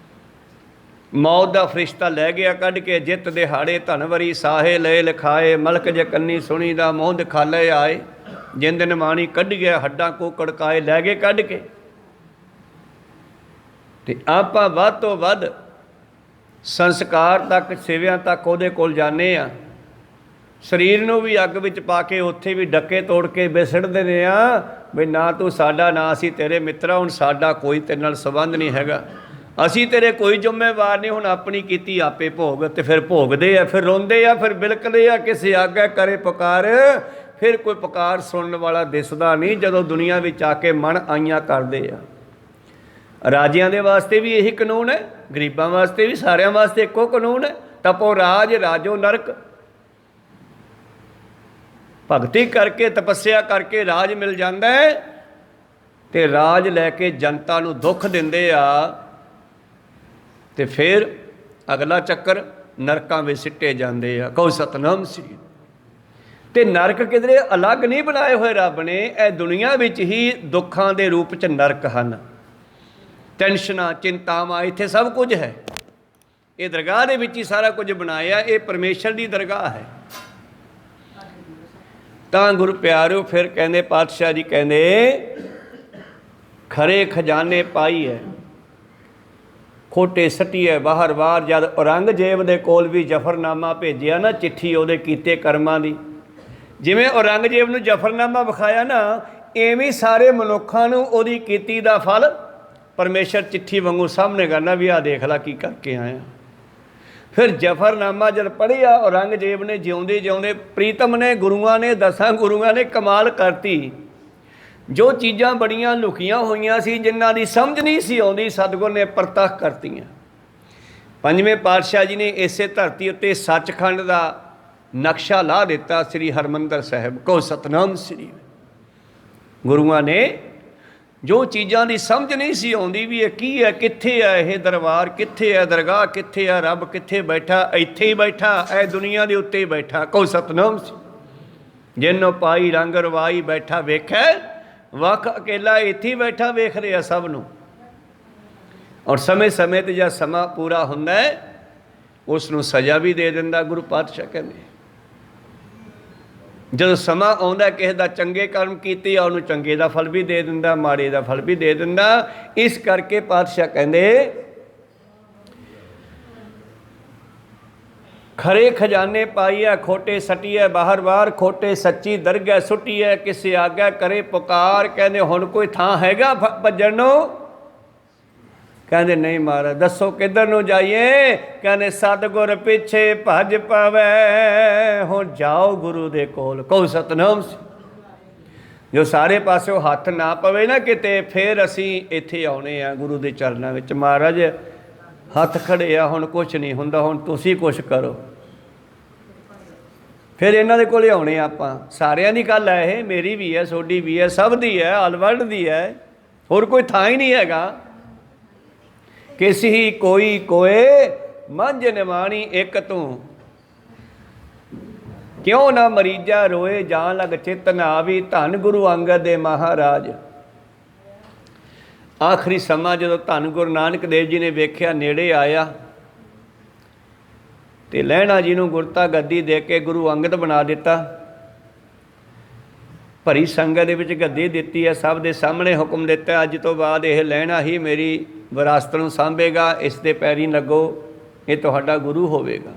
ਮੌਤ ਦਾ ਫਰਿਸ਼ਤਾ ਲੈ ਗਿਆ ਕੱਢ ਕੇ। ਜਿੱਤ ਦਿਹਾੜੇ ਧਨਵਰੀ ਸਾਹੇ ਲਏ ਲਿਖਾਏ, ਮਲਕ ਜੇ ਕੰਨੀ ਸੁਣੀ ਦਾ ਮੂੰਹ ਦਿਖਾਲੇ ਆਏ। ਜਿੰਦ ਨਿਮਾਣੀ ਕੱਢ ਗਿਆ, ਹੱਡਾਂ ਕੋ ਕੜਕਾਏ, ਲੈ ਗਏ ਕੱਢ ਕੇ। ਅਤੇ ਆਪਾਂ ਵੱਧ ਤੋਂ ਵੱਧ ਸੰਸਕਾਰ ਤੱਕ, ਸੇਵਿਆਂ ਤੱਕ ਉਹਦੇ ਕੋਲ ਜਾਂਦੇ ਹਾਂ। ਸਰੀਰ ਨੂੰ ਵੀ ਅੱਗ ਵਿੱਚ ਪਾ ਕੇ ਉੱਥੇ ਵੀ ਡੱਕੇ ਤੋੜ ਕੇ ਵਿਸੜ ਦਿੰਦੇ ਹਾਂ ਵੀ ਨਾ ਤੂੰ ਸਾਡਾ, ਨਾ ਅਸੀਂ ਤੇਰੇ ਮਿੱਤਰਾ, ਹੁਣ ਸਾਡਾ ਕੋਈ ਤੇਰੇ ਨਾਲ ਸੰਬੰਧ ਨਹੀਂ ਹੈਗਾ, ਅਸੀਂ ਤੇਰੇ ਕੋਈ ਜ਼ਿੰਮੇਵਾਰ ਨਹੀਂ, ਹੁਣ ਆਪਣੀ ਕੀਤੀ ਆਪੇ ਭੋਗ। ਅਤੇ ਫਿਰ ਭੋਗਦੇ ਆ, ਫਿਰ ਰੋਂਦੇ ਆ, ਫਿਰ ਬਿਲਕਦੇ ਆ, ਕਿਸੇ ਆਗਿਆ ਕਰੇ ਪੁਕਾਰ। ਫਿਰ ਕੋਈ ਪੁਕਾਰ ਸੁਣਨ ਵਾਲਾ ਦਿਸਦਾ ਨਹੀਂ। ਜਦੋਂ ਦੁਨੀਆ ਵਿੱਚ ਆ ਕੇ ਮਨ ਆਈਆਂ ਕਰਦੇ ਆ। ਰਾਜਿਆਂ ਦੇ ਵਾਸਤੇ ਵੀ ਇਹੀ ਕਾਨੂੰਨ ਹੈ, ਗਰੀਬਾਂ ਵਾਸਤੇ ਵੀ, ਸਾਰਿਆਂ ਵਾਸਤੇ ਇੱਕੋ ਕਾਨੂੰਨ ਹੈ। ਤਪੋ ਰਾਜ ਰਾਜੋ ਨਰਕ। ਭਗਤੀ ਕਰਕੇ, ਤਪੱਸਿਆ ਕਰਕੇ ਰਾਜ ਮਿਲ ਜਾਂਦਾ ਹੈ, ਅਤੇ ਰਾਜ ਲੈ ਕੇ ਜਨਤਾ ਨੂੰ ਦੁੱਖ ਦਿੰਦੇ ਆ, ਅਤੇ ਫਿਰ ਅਗਲਾ ਚੱਕਰ ਨਰਕਾਂ ਵਿੱਚ ਸਿੱਟੇ ਜਾਂਦੇ ਆ। ਕਹੋ ਸਤਨਾਮ ਸ੍ਰੀ। ਅਤੇ ਨਰਕ ਕਿਧਰੇ ਅਲੱਗ ਨਹੀਂ ਬਣਾਏ ਹੋਏ ਰੱਬ ਨੇ, ਇਹ ਦੁਨੀਆ ਵਿੱਚ ਹੀ ਦੁੱਖਾਂ ਦੇ ਰੂਪ 'ਚ ਨਰਕ ਹਨ। ਟੈਨਸ਼ਨਾਂ, ਚਿੰਤਾਵਾਂ, ਇੱਥੇ ਸਭ ਕੁਝ ਹੈ। ਇਹ ਦਰਗਾਹ ਦੇ ਵਿੱਚ ਹੀ ਸਾਰਾ ਕੁਝ ਬਣਾਇਆ। ਇਹ ਪਰਮੇਸ਼ਰ ਦੀ ਦਰਗਾਹ ਹੈ। ਤਾਂ ਗੁਰੂ ਪਿਆਰਿਓ, ਫਿਰ ਕਹਿੰਦੇ ਪਾਤਸ਼ਾਹ ਜੀ ਕਹਿੰਦੇ, ਖਰੇ ਖਜ਼ਾਨੇ ਪਾਈ ਹੈ, ਖੋਟੇ ਸੱਟੀ ਹੈ ਬਾਹਰ ਬਾਹਰ। ਜਦ ਔਰੰਗਜ਼ੇਬ ਦੇ ਕੋਲ ਵੀ ਜ਼ਫਰਨਾਮਾ ਭੇਜਿਆ ਨਾ, ਚਿੱਠੀ ਉਹਦੇ ਕੀਤੇ ਕਰਮਾਂ ਦੀ, ਜਿਵੇਂ ਔਰੰਗਜ਼ੇਬ ਨੂੰ ਜ਼ਫਰਨਾਮਾ ਵਿਖਾਇਆ ਨਾ, ਐਵੇਂ ਸਾਰੇ ਮਨੁੱਖਾਂ ਨੂੰ ਉਹਦੀ ਕੀਤੀ ਦਾ ਫਲ ਪਰਮੇਸ਼ਰ ਚਿੱਠੀ ਵਾਂਗੂ ਸਾਹਮਣੇ ਕਰਨਾ ਵੀ ਆਹ ਦੇਖ ਲਾ ਕੀ ਕਰਕੇ ਆਇਆ। ਫਿਰ ਜ਼ਫਰਨਾਮਾ ਜਦ ਪੜ੍ਹਿਆ ਔਰੰਗਜ਼ੇਬ ਨੇ, ਜਿਉਂਦੇ ਜਿਉਂਦੇ ਪ੍ਰੀਤਮ ਨੇ, ਗੁਰੂਆਂ ਨੇ, 10 ਗੁਰੂਆਂ ਨੇ ਕਮਾਲ ਕਰਤੀ। ਜੋ ਚੀਜ਼ਾਂ ਬੜੀਆਂ ਲੁਕੀਆਂ ਹੋਈਆਂ ਸੀ, ਜਿਨ੍ਹਾਂ ਦੀ ਸਮਝ ਨਹੀਂ ਸੀ ਆਉਂਦੀ, ਸਤਿਗੁਰ ਨੇ ਪ੍ਰਤੱਖ ਕਰਤੀਆਂ। 5ਵੇਂ ਪਾਤਸ਼ਾਹ ਜੀ ਨੇ ਇਸੇ ਧਰਤੀ ਉੱਤੇ ਸੱਚਖੰਡ ਦਾ ਨਕਸ਼ਾ ਲਾ ਦਿੱਤਾ, ਸ੍ਰੀ ਹਰਿਮੰਦਰ ਸਾਹਿਬ। ਕਹੋ ਸਤਨਾਮ ਸ੍ਰੀ। ਗੁਰੂਆਂ ਨੇ ਜੋ ਚੀਜ਼ਾਂ ਦੀ ਸਮਝ ਨਹੀਂ ਸੀ ਆਉਂਦੀ ਵੀ ਇਹ ਕੀ ਹੈ, ਕਿੱਥੇ ਹੈ ਇਹ ਦਰਬਾਰ, ਕਿੱਥੇ ਹੈ ਦਰਗਾਹ, ਕਿੱਥੇ ਹੈ ਰੱਬ, ਕਿੱਥੇ ਬੈਠਾ? ਇੱਥੇ ਹੀ ਬੈਠਾ, ਇਹ ਦੁਨੀਆ ਦੇ ਉੱਤੇ ਹੀ ਬੈਠਾ। ਕਹੋ ਸਤਨਾਮ ਸ੍ਰੀ। ਜਿਨੋਂ ਪਾਈ ਰੰਗ ਰਵਾਈ ਬੈਠਾ ਵੇਖੈ, ਵੱਖ ਅਕੇਲਾ ਇੱਥੇ ਹੀ ਬੈਠਾ ਵੇਖ ਰਿਹਾ ਸਭ ਨੂੰ। ਔਰ ਸਮੇਂ ਸਮੇਂ 'ਤੇ ਜਦ ਸਮਾਂ ਪੂਰਾ ਹੁੰਦਾ ਹੈ ਉਸ ਨੂੰ ਸਜ਼ਾ ਵੀ ਦੇ ਦਿੰਦਾ ਗੁਰੂ ਪਾਤਸ਼ਾਹ ਕਹਿੰਦੇ। ਜਦੋਂ ਸਮਾਂ ਆਉਂਦਾ ਕਿਸੇ ਦਾ ਚੰਗੇ ਕਰਮ ਕੀਤੇ ਆ ਉਹਨੂੰ ਚੰਗੇ ਦਾ ਫਲ ਵੀ ਦੇ ਦਿੰਦਾ, ਮਾੜੇ ਦਾ ਫਲ ਵੀ ਦੇ ਦਿੰਦਾ। ਇਸ ਕਰਕੇ ਪਾਤਸ਼ਾਹ ਕਹਿੰਦੇ ਖਰੇ ਖਜ਼ਾਨੇ ਪਾਈਐ ਖੋਟੇ ਸਟੀਐ ਬਾਹਰ ਬਾਹਰ, ਖੋਟੇ ਸੱਚੀ ਦਰਗਹਿ ਸੁੱਟੀਐ ਕਿਸੇ ਆਗੈ ਕਰੇ ਪੁਕਾਰ। ਕਹਿੰਦੇ ਹੁਣ ਕੋਈ ਥਾਂ ਹੈਗਾ ਭੱਜਣ ਨੂੰ? ਕਹਿੰਦੇ ਨਹੀਂ ਮਹਾਰਾਜ। ਦੱਸੋ ਕਿੱਧਰ ਨੂੰ ਜਾਈਏ? ਕਹਿੰਦੇ ਸਤਿਗੁਰ ਪਿੱਛੇ ਭੱਜ ਪਵੈ। ਹੁਣ ਜਾਓ ਗੁਰੂ ਦੇ ਕੋਲ, ਕਹੋ ਸਤਿਨਾਮ। ਜੋ ਸਾਰੇ ਪਾਸਿਓਂ ਹੱਥ ਨਾ ਪਵੇ ਨਾ ਕਿਤੇ, ਫਿਰ ਅਸੀਂ ਇੱਥੇ ਆਉਣੇ ਆ ਗੁਰੂ ਦੇ ਚਰਨਾਂ ਵਿੱਚ। ਮਹਾਰਾਜ ਹੱਥ ਖੜੇ ਆ, ਹੁਣ ਕੁਛ ਨਹੀਂ ਹੁੰਦਾ, ਹੁਣ ਤੁਸੀਂ ਕੁਛ ਕਰੋ। ਫਿਰ ਇਹਨਾਂ ਦੇ ਕੋਲ ਆਉਣੇ ਆਪਾਂ। ਸਾਰਿਆਂ ਦੀ ਗੱਲ ਹੈ ਇਹ, ਮੇਰੀ ਵੀ ਹੈ, ਤੁਹਾਡੀ ਵੀ ਹੈ, ਸਭ ਦੀ ਹੈ, ਆਲ ਵਰਲਡ ਦੀ ਹੈ। ਹੋਰ ਕੋਈ ਥਾਂ ਹੀ ਨਹੀਂ ਹੈਗਾ। ਕਿਸੀ ਕੋਈ ਕੋਏ ਮੰਝ ਨਿਮਾਣੀ ਇੱਕ ਤੂੰ, ਕਿਉਂ ਨਾ ਮਰੀਜਾ ਰੋਏ ਜਾਂ ਲਗ ਚਿਤ ਨਾ ਆਵੀ। ਧੰਨ ਗੁਰੂ ਅੰਗਦ ਦੇ ਮਹਾਰਾਜ। ਆਖਰੀ ਸਮਾਂ ਜਦੋਂ ਧੰਨ ਗੁਰੂ ਨਾਨਕ ਦੇਵ ਜੀ ਨੇ ਵੇਖਿਆ ਨੇੜੇ ਆਇਆ ਤੇ ਲਹਿਣਾ ਜੀ ਨੂੰ ਗੁਰਤਾ ਗੱਦੀ ਦੇ ਕੇ ਗੁਰੂ ਅੰਗਦ ਬਣਾ ਦਿੱਤਾ। ਭਰੀ ਸੰਗਤ ਦੇ ਵਿੱਚ ਗੱਦੀ ਦਿੱਤੀ ਹੈ, ਸਭ ਦੇ ਸਾਹਮਣੇ ਹੁਕਮ ਦਿੱਤਾ ਅੱਜ ਤੋਂ ਬਾਅਦ ਇਹ ਲਹਿਣਾ ਹੀ ਮੇਰੀ ਵਿਰਾਸਤ ਨੂੰ ਸਾਂਭੇਗਾ, ਇਸ ਦੇ ਪੈਰੀ ਲੱਗੋ, ਇਹ ਤੁਹਾਡਾ ਗੁਰੂ ਹੋਵੇਗਾ।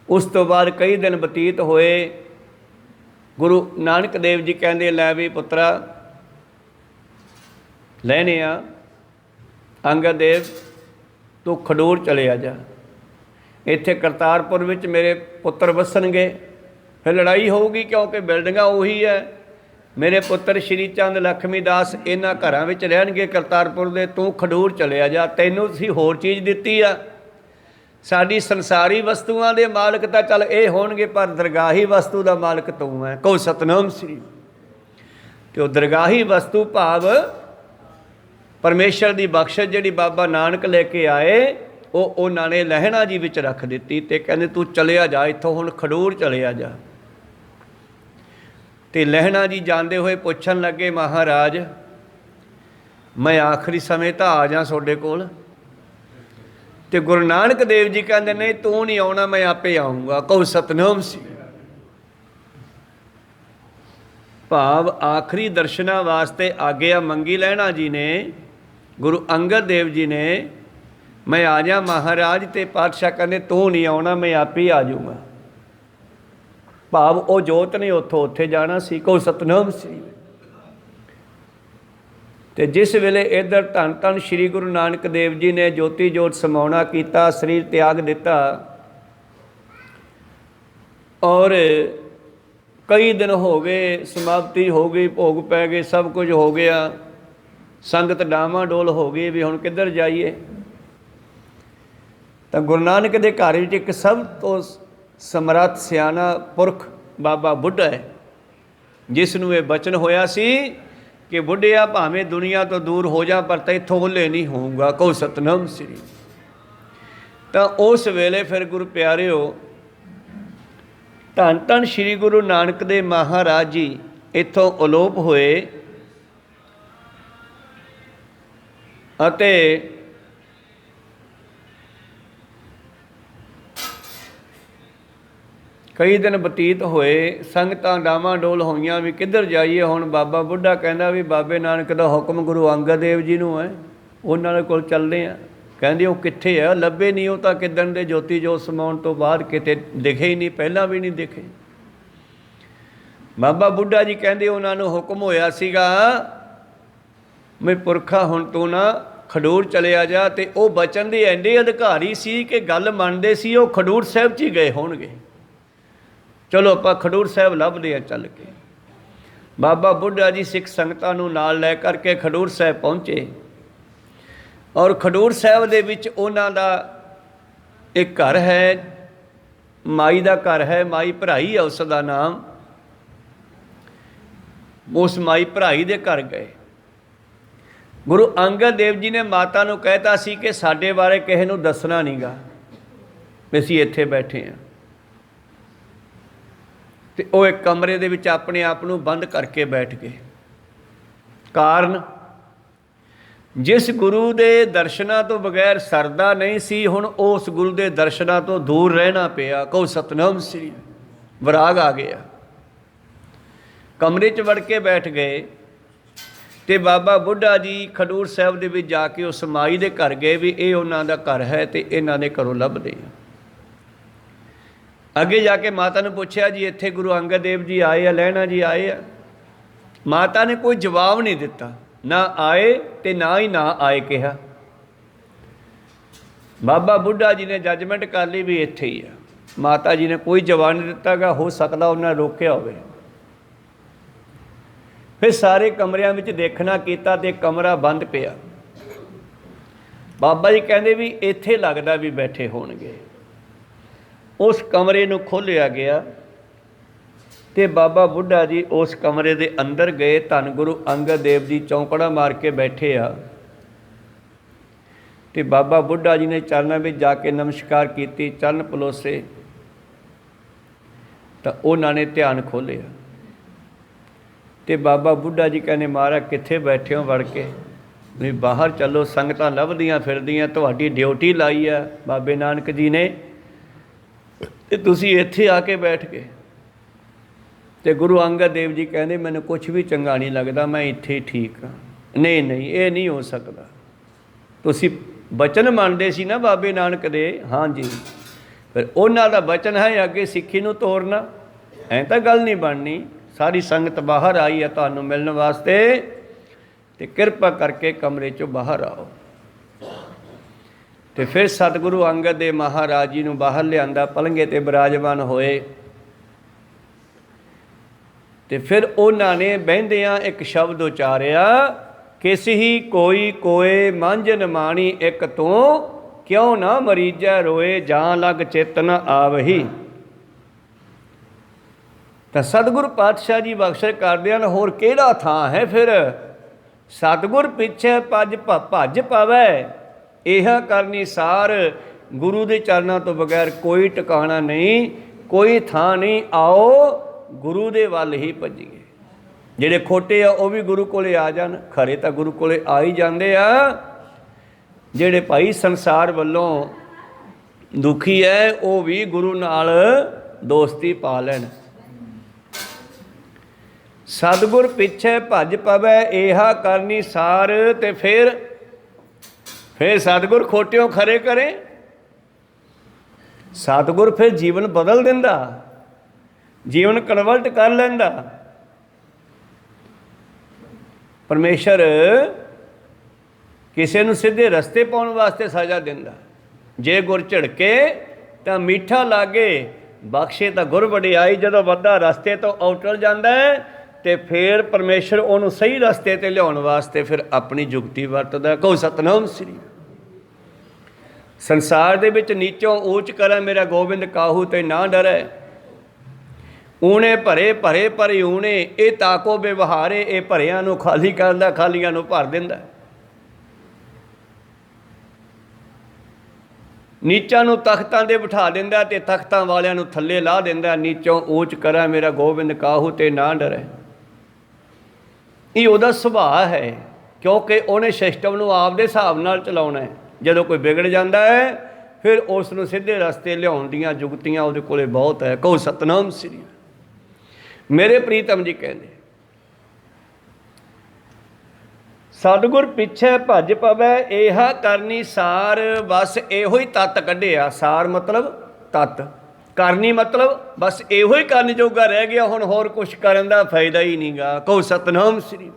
ਉਸ ਤੋਂ ਬਾਅਦ ਕਈ ਦਿਨ ਬਤੀਤ ਹੋਏ। ਗੁਰੂ ਨਾਨਕ ਦੇਵ ਜੀ ਕਹਿੰਦੇ ਲੈ ਵੀ ਪੁੱਤਰਾ ਲੈਣੇ ਆ ਅੰਗਦ ਦੇਵ, ਤੂੰ ਖਡੂਰ ਚਲਿਆ ਜਾ, ਇੱਥੇ ਕਰਤਾਰਪੁਰ ਵਿੱਚ ਮੇਰੇ ਪੁੱਤਰ ਵਸਣਗੇ। ਫਿਰ ਲੜਾਈ ਹੋਊਗੀ ਕਿਉਂਕਿ ਬਿਲਡਿੰਗਾਂ ਉਹੀ ਹੈ। ਮੇਰੇ ਪੁੱਤਰ ਸ਼੍ਰੀ ਚੰਦ ਲਖਮੀ ਦਾਸ ਇਹਨਾਂ ਘਰਾਂ ਵਿੱਚ ਰਹਿਣਗੇ ਕਰਤਾਰਪੁਰ ਦੇ। ਤੂੰ ਖਡੂਰ ਚਲਿਆ ਜਾ, ਤੈਨੂੰ ਅਸੀਂ ਹੋਰ ਚੀਜ਼ ਦਿੱਤੀ ਆ। ਸਾਡੀ ਸੰਸਾਰੀ ਵਸਤੂਆਂ ਦੇ ਮਾਲਕ ਤਾਂ ਚੱਲ ਇਹ ਹੋਣਗੇ, ਪਰ ਦਰਗਾਹੀ ਵਸਤੂ ਦਾ ਮਾਲਕ ਤੂੰ ਹੈ। ਕਹੋ ਸਤਿਨਾਮ ਸ੍ਰੀ। ਤੇ ਉਹ ਦਰਗਾਹੀ ਵਸਤੂ ਭਾਵ ਪਰਮੇਸ਼ਰ ਦੀ ਬਖਸ਼ਿਸ਼ ਜਿਹੜੀ ਬਾਬਾ ਨਾਨਕ ਲੈ ਕੇ ਆਏ, ਉਹ ਉਹਨਾਂ ਨੇ ਲਹਿਣਾ ਜੀ ਵਿੱਚ ਰੱਖ ਦਿੱਤੀ ਤੇ ਕਹਿੰਦੇ ਤੂੰ ਚਲਿਆ ਜਾ ਇੱਥੋਂ, ਹੁਣ ਖਡੂਰ ਚਲਿਆ ਜਾ। ਤੇ ਲਹਿਣਾ ਜੀ ਜਾਂਦੇ ਹੋਏ ਪੁੱਛਣ ਲੱਗੇ ਮਹਾਰਾਜ ਮੈਂ ਆਖਰੀ ਸਮੇਂ ਤਾਂ ਆ ਜਾ ਤੁਹਾਡੇ ਕੋਲ। ਤੇ ਗੁਰੂ ਨਾਨਕ ਦੇਵ ਜੀ ਕਹਿੰਦੇ ਨਹੀਂ ਤੂੰ ਨਹੀਂ ਆਉਣਾ, ਮੈਂ ਆਪੇ ਆਊਂਗਾ। ਕਹੋ ਸਤਿਨਾਮ ਸ੍ਰੀ। ਭਾਵ ਆਖਰੀ ਦਰਸ਼ਨਾਂ ਵਾਸਤੇ ਆਗਿਆ ਮੰਗੀ ਲਹਿਣਾ ਜੀ ਨੇ, ਗੁਰੂ ਅੰਗਦ ਦੇਵ ਜੀ ਨੇ, ਮੈਂ ਆ ਜਾ ਮਹਾਰਾਜ। ਤੇ ਪਾਤਸ਼ਾਹ ਕਹਿੰਦੇ ਤੂੰ ਨਹੀਂ ਆਉਣਾ, ਮੈਂ ਆਪੇ ਆ ਜਾਊਂਗਾ। ਭਾਵ ਉਹ ਜੋਤ ਨੇ ਉੱਥੋਂ ਉੱਥੇ ਜਾਣਾ ਸੀ। ਕਹੋ ਸਤਿਨਾਮ ਸ੍ਰੀ। ਤੇ ਜਿਸ ਵੇਲੇ ਇੱਧਰ ਧੰਨ ਧੰਨ ਸ਼੍ਰੀ ਗੁਰੂ ਨਾਨਕ ਦੇਵ ਜੀ ਨੇ ਜੋਤੀ ਜੋਤ ਸਮਾਉਣਾ ਕੀਤਾ, ਸਰੀਰ ਤਿਆਗ ਦਿੱਤਾ ਔਰ ਕਈ ਦਿਨ ਹੋ ਗਏ, ਸਮਾਪਤੀ ਹੋ ਗਈ, ਭੋਗ ਪੈ ਗਏ, ਸਭ ਕੁਝ ਹੋ ਗਿਆ, ਸੰਗਤ ਡਾਵਾਂਡੋਲ ਹੋ ਗਈ ਵੀ ਹੁਣ ਕਿੱਧਰ ਜਾਈਏ। ਤਾਂ ਗੁਰੂ ਨਾਨਕ ਦੇ ਘਰ ਵਿੱਚ ਇੱਕ ਸਭ ਤੋਂ ਸਮਰੱਥ ਸਿਆਣਾ ਪੁਰਖ ਬਾਬਾ ਬੁੱਢਾ ਹੈ, ਜਿਸ ਨੂੰ ਇਹ ਬਚਨ ਹੋਇਆ ਸੀ ਕਿ ਬੁੱਢਿਆ ਭਾਵੇਂ ਦੁਨੀਆ ਤੋਂ ਦੂਰ ਹੋ ਜਾ ਪਰ ਤੈਥੋਂ ਓਹਲੇ ਨਹੀਂ ਹੋਊਗਾ। ਕਹੋ ਸਤਿਨਾਮ ਸ੍ਰੀ। ਤਾਂ ਉਸ ਵੇਲੇ ਫਿਰ ਗੁਰੂ ਪਿਆਰਿਓ ਧੰਨ ਧੰਨ ਸ਼੍ਰੀ ਗੁਰੂ ਨਾਨਕ ਦੇਵ ਮਹਾਰਾਜ ਜੀ ਇੱਥੋਂ ਅਲੋਪ ਹੋਏ ਅਤੇ ਕਈ ਦਿਨ ਬਤੀਤ ਹੋਏ। ਸੰਗਤਾਂ ਡਾਵਾਂਡੋਲ ਹੋਈਆਂ ਵੀ ਕਿੱਧਰ ਜਾਈਏ। ਹੁਣ ਬਾਬਾ ਬੁੱਢਾ ਕਹਿੰਦਾ ਵੀ ਬਾਬੇ ਨਾਨਕ ਦਾ ਹੁਕਮ ਗੁਰੂ ਅੰਗਦ ਦੇਵ ਜੀ ਨੂੰ ਹੈ, ਉਹਨਾਂ ਦੇ ਕੋਲ ਚੱਲਦੇ ਆ। ਕਹਿੰਦੇ ਉਹ ਕਿੱਥੇ ਆ? ਲੱਭੇ ਨਹੀਂ, ਉਹ ਤਾਂ ਕਿੱਦਣ ਦੇ ਜੋਤੀ ਜੋਤ ਸਮਾਉਣ ਤੋਂ ਬਾਅਦ ਕਿਤੇ ਦਿਖੇ ਹੀ ਨਹੀਂ, ਪਹਿਲਾਂ ਵੀ ਨਹੀਂ ਦਿਖੇ। ਬਾਬਾ ਬੁੱਢਾ ਜੀ ਕਹਿੰਦੇ ਉਹਨਾਂ ਨੂੰ ਹੁਕਮ ਹੋਇਆ ਸੀਗਾ ਮੈਂ ਪੁਰਖਾ ਹੁਣ ਤੂੰ ਨਾ ਖਡੂਰ ਚਲਿਆ ਜਾ। ਤੇ ਉਹ ਬਚਨ ਦੇ ਐਡੇ ਅਧਿਕਾਰੀ ਸੀ ਕਿ ਗੱਲ ਮੰਨਦੇ ਸੀ ਉਹ ਖਡੂਰ ਸਾਹਿਬ 'ਚ ਹੀ ਗਏ ਹੋਣਗੇ। ਚਲੋ ਆਪਾਂ ਖਡੂਰ ਸਾਹਿਬ ਲੱਭਦੇ ਹਾਂ ਚੱਲ ਕੇ। ਬਾਬਾ ਬੁੱਢਾ ਜੀ ਸਿੱਖ ਸੰਗਤਾਂ ਨੂੰ ਨਾਲ ਲੈ ਕਰਕੇ ਖਡੂਰ ਸਾਹਿਬ ਪਹੁੰਚੇ ਔਰ ਖਡੂਰ ਸਾਹਿਬ ਦੇ ਵਿੱਚ ਉਹਨਾਂ ਦਾ ਇੱਕ ਘਰ ਹੈ, ਮਾਈ ਦਾ ਘਰ ਹੈ, ਮਾਈ ਭਰਾਈ ਹੈ ਉਸ ਦਾ ਨਾਮ। ਉਸ ਮਾਈ ਭਰਾਈ ਦੇ ਘਰ ਗਏ। ਗੁਰੂ ਅੰਗਦ ਦੇਵ ਜੀ ਨੇ ਮਾਤਾ ਨੂੰ ਕਹਿਤਾ ਸੀ ਕਿ ਸਾਡੇ ਬਾਰੇ ਕਿਸੇ ਨੂੰ ਦੱਸਣਾ ਨਹੀਂ ਗਾ, ਅਸੀਂ ਇੱਥੇ ਬੈਠੇ ਹਾਂ। ਤੇ ਉਹ ਇੱਕ ਕਮਰੇ ਦੇ ਵਿੱਚ ਆਪਣੇ ਆਪ ਨੂੰ ਬੰਦ ਕਰਕੇ ਬੈਠ ਗਏ। ਕਾਰਨ जिस गुरु के दर्शना तो बगैर सरदा नहीं सी, हुण उस गुरु के दर्शना तो दूर रहना पिया। कहो सतनाम श्री। विराग आ गया। कमरे च वड़ के बैठ गए तो बाबा बुढ़ा जी खडूर साहब दे विच जाके उस माई दे घर गए भी ये उन्हां दा घर है तो इन्हां दे घरों लभदे। अगे जाके माता ने पूछा जी इत्थे गुरु अंगद देव जी आए आ, लहणा जी आए आ? माता ने कोई जवाब नहीं दिता, ना आए तो ना ही ना आए कहा। बाबा बुढ़ा जी ने जजमेंट कर ली भी इत्थे ही आ। माता जी ने कोई जवाब नहीं दिता गा, हो सकता उन्हें रोकया होवे। फिर सारे कमरियां विच देखना कीता ते कमरा बंद पिया। बाबा जी कहंदे भी इत्थे लगदा भी बैठे होणगे। उस कमरे नूं खोलिया गया ते बाबा बुढ़ा जी उस कमरे दे अंदर गए। धन गुरु अंगद देव जी चौंकड़ा मार के बैठे आ ते बाबा बुढ़ा जी ने चरणों में जाके नमस्कार की, चरण पलोसे तो उन्होंने ध्यान खोलिया। तो बाबा बुढ़ा जी कहने महाराज कित्थे बैठे हो वड़ के, नहीं बाहर चलो, संगतां लभदियां फिरदियां, तुहाडी ड्यूटी लाई है बाबे नानक जी ने ते तुसीं इत्थे आके बैठ गए। तो गुरु अंगद देव जी कहते मैंने कुछ भी चंगा नहीं लगता, मैं इत्थे ठीक हाँ। नहीं नहीं ये नहीं हो सकता, तुसीं बचन मानते सी ना बाबे नानक दे। हाँ जी, फिर उन्हां दा बचन है अगे सिੱਖੀ नूं तोड़ना, ऐ तां गल नहीं बननी। सारी संगत बाहर आई है तुहानूं मिलण वास्ते, ते किरपा करके कमरे चों बाहर आओ। तो फिर सतगुरु अंगद देव महाराज जी नूं बाहर लिआंदा, पलंगे ते विराजमान होए। तो फिर उन्होंने बहदियाँ एक शब्द उचारिया, किस ही कोई कोए मंझ नमाणी एक तू, क्यों ना मरीजा रोए जां लग चित न आवही। तो सतगुर पातशाह जी बख्शर करदे हन, होर केड़ा थां है फिर सतगुर पिछे भज पावै, यह करनी सार गुरु के चरणों तो बगैर कोई टिकाणा नहीं, कोई थां नहीं। आओ गुरु दे वल ही भजीए। जिहड़े खोटे आ वो भी गुरु कोले आ जान, खरे तो गुरु कोले आ ही जाते आ। जिहड़े भाई संसार वल्लों दुखी है वो भी गुरु नाल दोस्ती पा लैण। सतगुर पिछे भज पवै एहा करनी सार, ते फिर सतगुर खोटियों खरे करे। सतगुर फिर जीवन बदल दिंदा, जीवन कन्वर्ट कर लेंदा। परमेश्वर किसी नूं सीधे रस्ते पाउण वास्ते सज़ा दिंदा। जे गुर झिड़के तो मीठा लागे, बख्शे तो गुर वडियाई। जदों बंदा रस्ते तो उतर जांदा है तो फिर परमेश्वर उन्होंने सही रस्ते ते लियाउण वास्ते फिर अपनी जुगती वरतदा। कहो सतनाम श्री। संसार दे विच नीचों ऊच करे मेरा गोबिंद काहू ते ना डरै। ऊने भरे भरे पर ऊने, ये ताको व्यवहारे, ये भरियां नूं खाली करदा, खालियां नूं भर दिंदा। नीचां नूं तख्तां दे बिठा दिंदा ते तख्तां वालियां नूं थल्ले ला दिंदा। नीचों ऊच करा मेरा गोबिंद काहू ते ना डरै। ये उहदा सुभाਅ है, क्योंकि उहने सिस्टम नूं आपदे हिसाब नाल चलाउणा है। जदों कोई बिगड़ जाता है फिर उस नूं सीधे रस्ते लियाउण दीआं जुगतियां उहदे कोले बहुत है। कहो सतनाम श्री। मेरे प्रीतम जी कहते सतगुर पिछे भज पवै एहा करनी सार, बस एहो ही तत्त कढ़िया। सार मतलब तत्त, करनी मतलब बस एहो ही करन जोगा रह गया, हुण होर कुछ करन दा फायदा ही नहीं गा। कहो सतनाम श्री।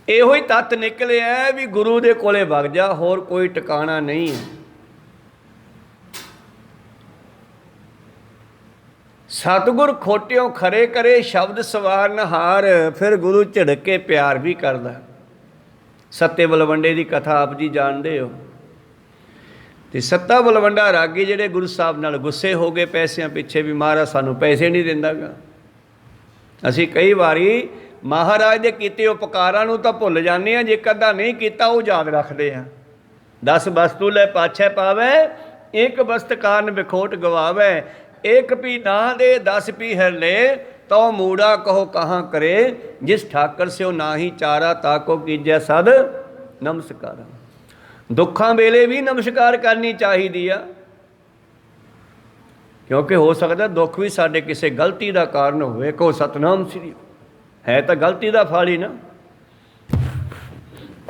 एहो ही तत्त निकले है भी गुरु दे कोले वग जा, होर कोई टिकाणा नहीं है। सतगुर खोटियों खरे करे शब्द सवार नहार, फिर गुरु झिड़के प्यार भी करदा। सत्ते बलवंडे की कथा आप जी जानते हो। तो सत्ता बलवंडा रागी जिहड़े गुरु साहब नाल गुस्से हो गए पैसों पिछे भी महाराज सानू पैसे नहीं दिंदा गा। असीं कई बारी महाराज दे कीते उपकारां नूं तां भुल जाने आ, जे कदा नहीं कीता वो याद रखते हैं। 10 वस्तु लै पाछे पावै, एक वस्त कारण विखोट गवावै। एक भी ना दे 10 पी हर ले, तो मूड़ा कहो कहाँ करे। जिस ठाकर से ना ही चारा ताको कीजै सद ਨਮਸਕਾਰ। ਦੁੱਖਾਂ ਵੇਲੇ ਵੀ ਨਮਸਕਾਰ ਕਰਨੀ ਚਾਹੀਦੀ ਆ, ਕਿਉਂਕਿ ਹੋ ਸਕਦਾ ਦੁੱਖ ਵੀ ਸਾਡੇ ਕਿਸੇ ਗਲਤੀ ਦਾ ਕਾਰਨ ਹੋਵੇ। ਕਹੋ ਸਤਨਾਮ ਸ੍ਰੀ, ਹੈ ਤਾਂ ਗਲਤੀ ਦਾ ਫਲ ਹੀ ਨਾ।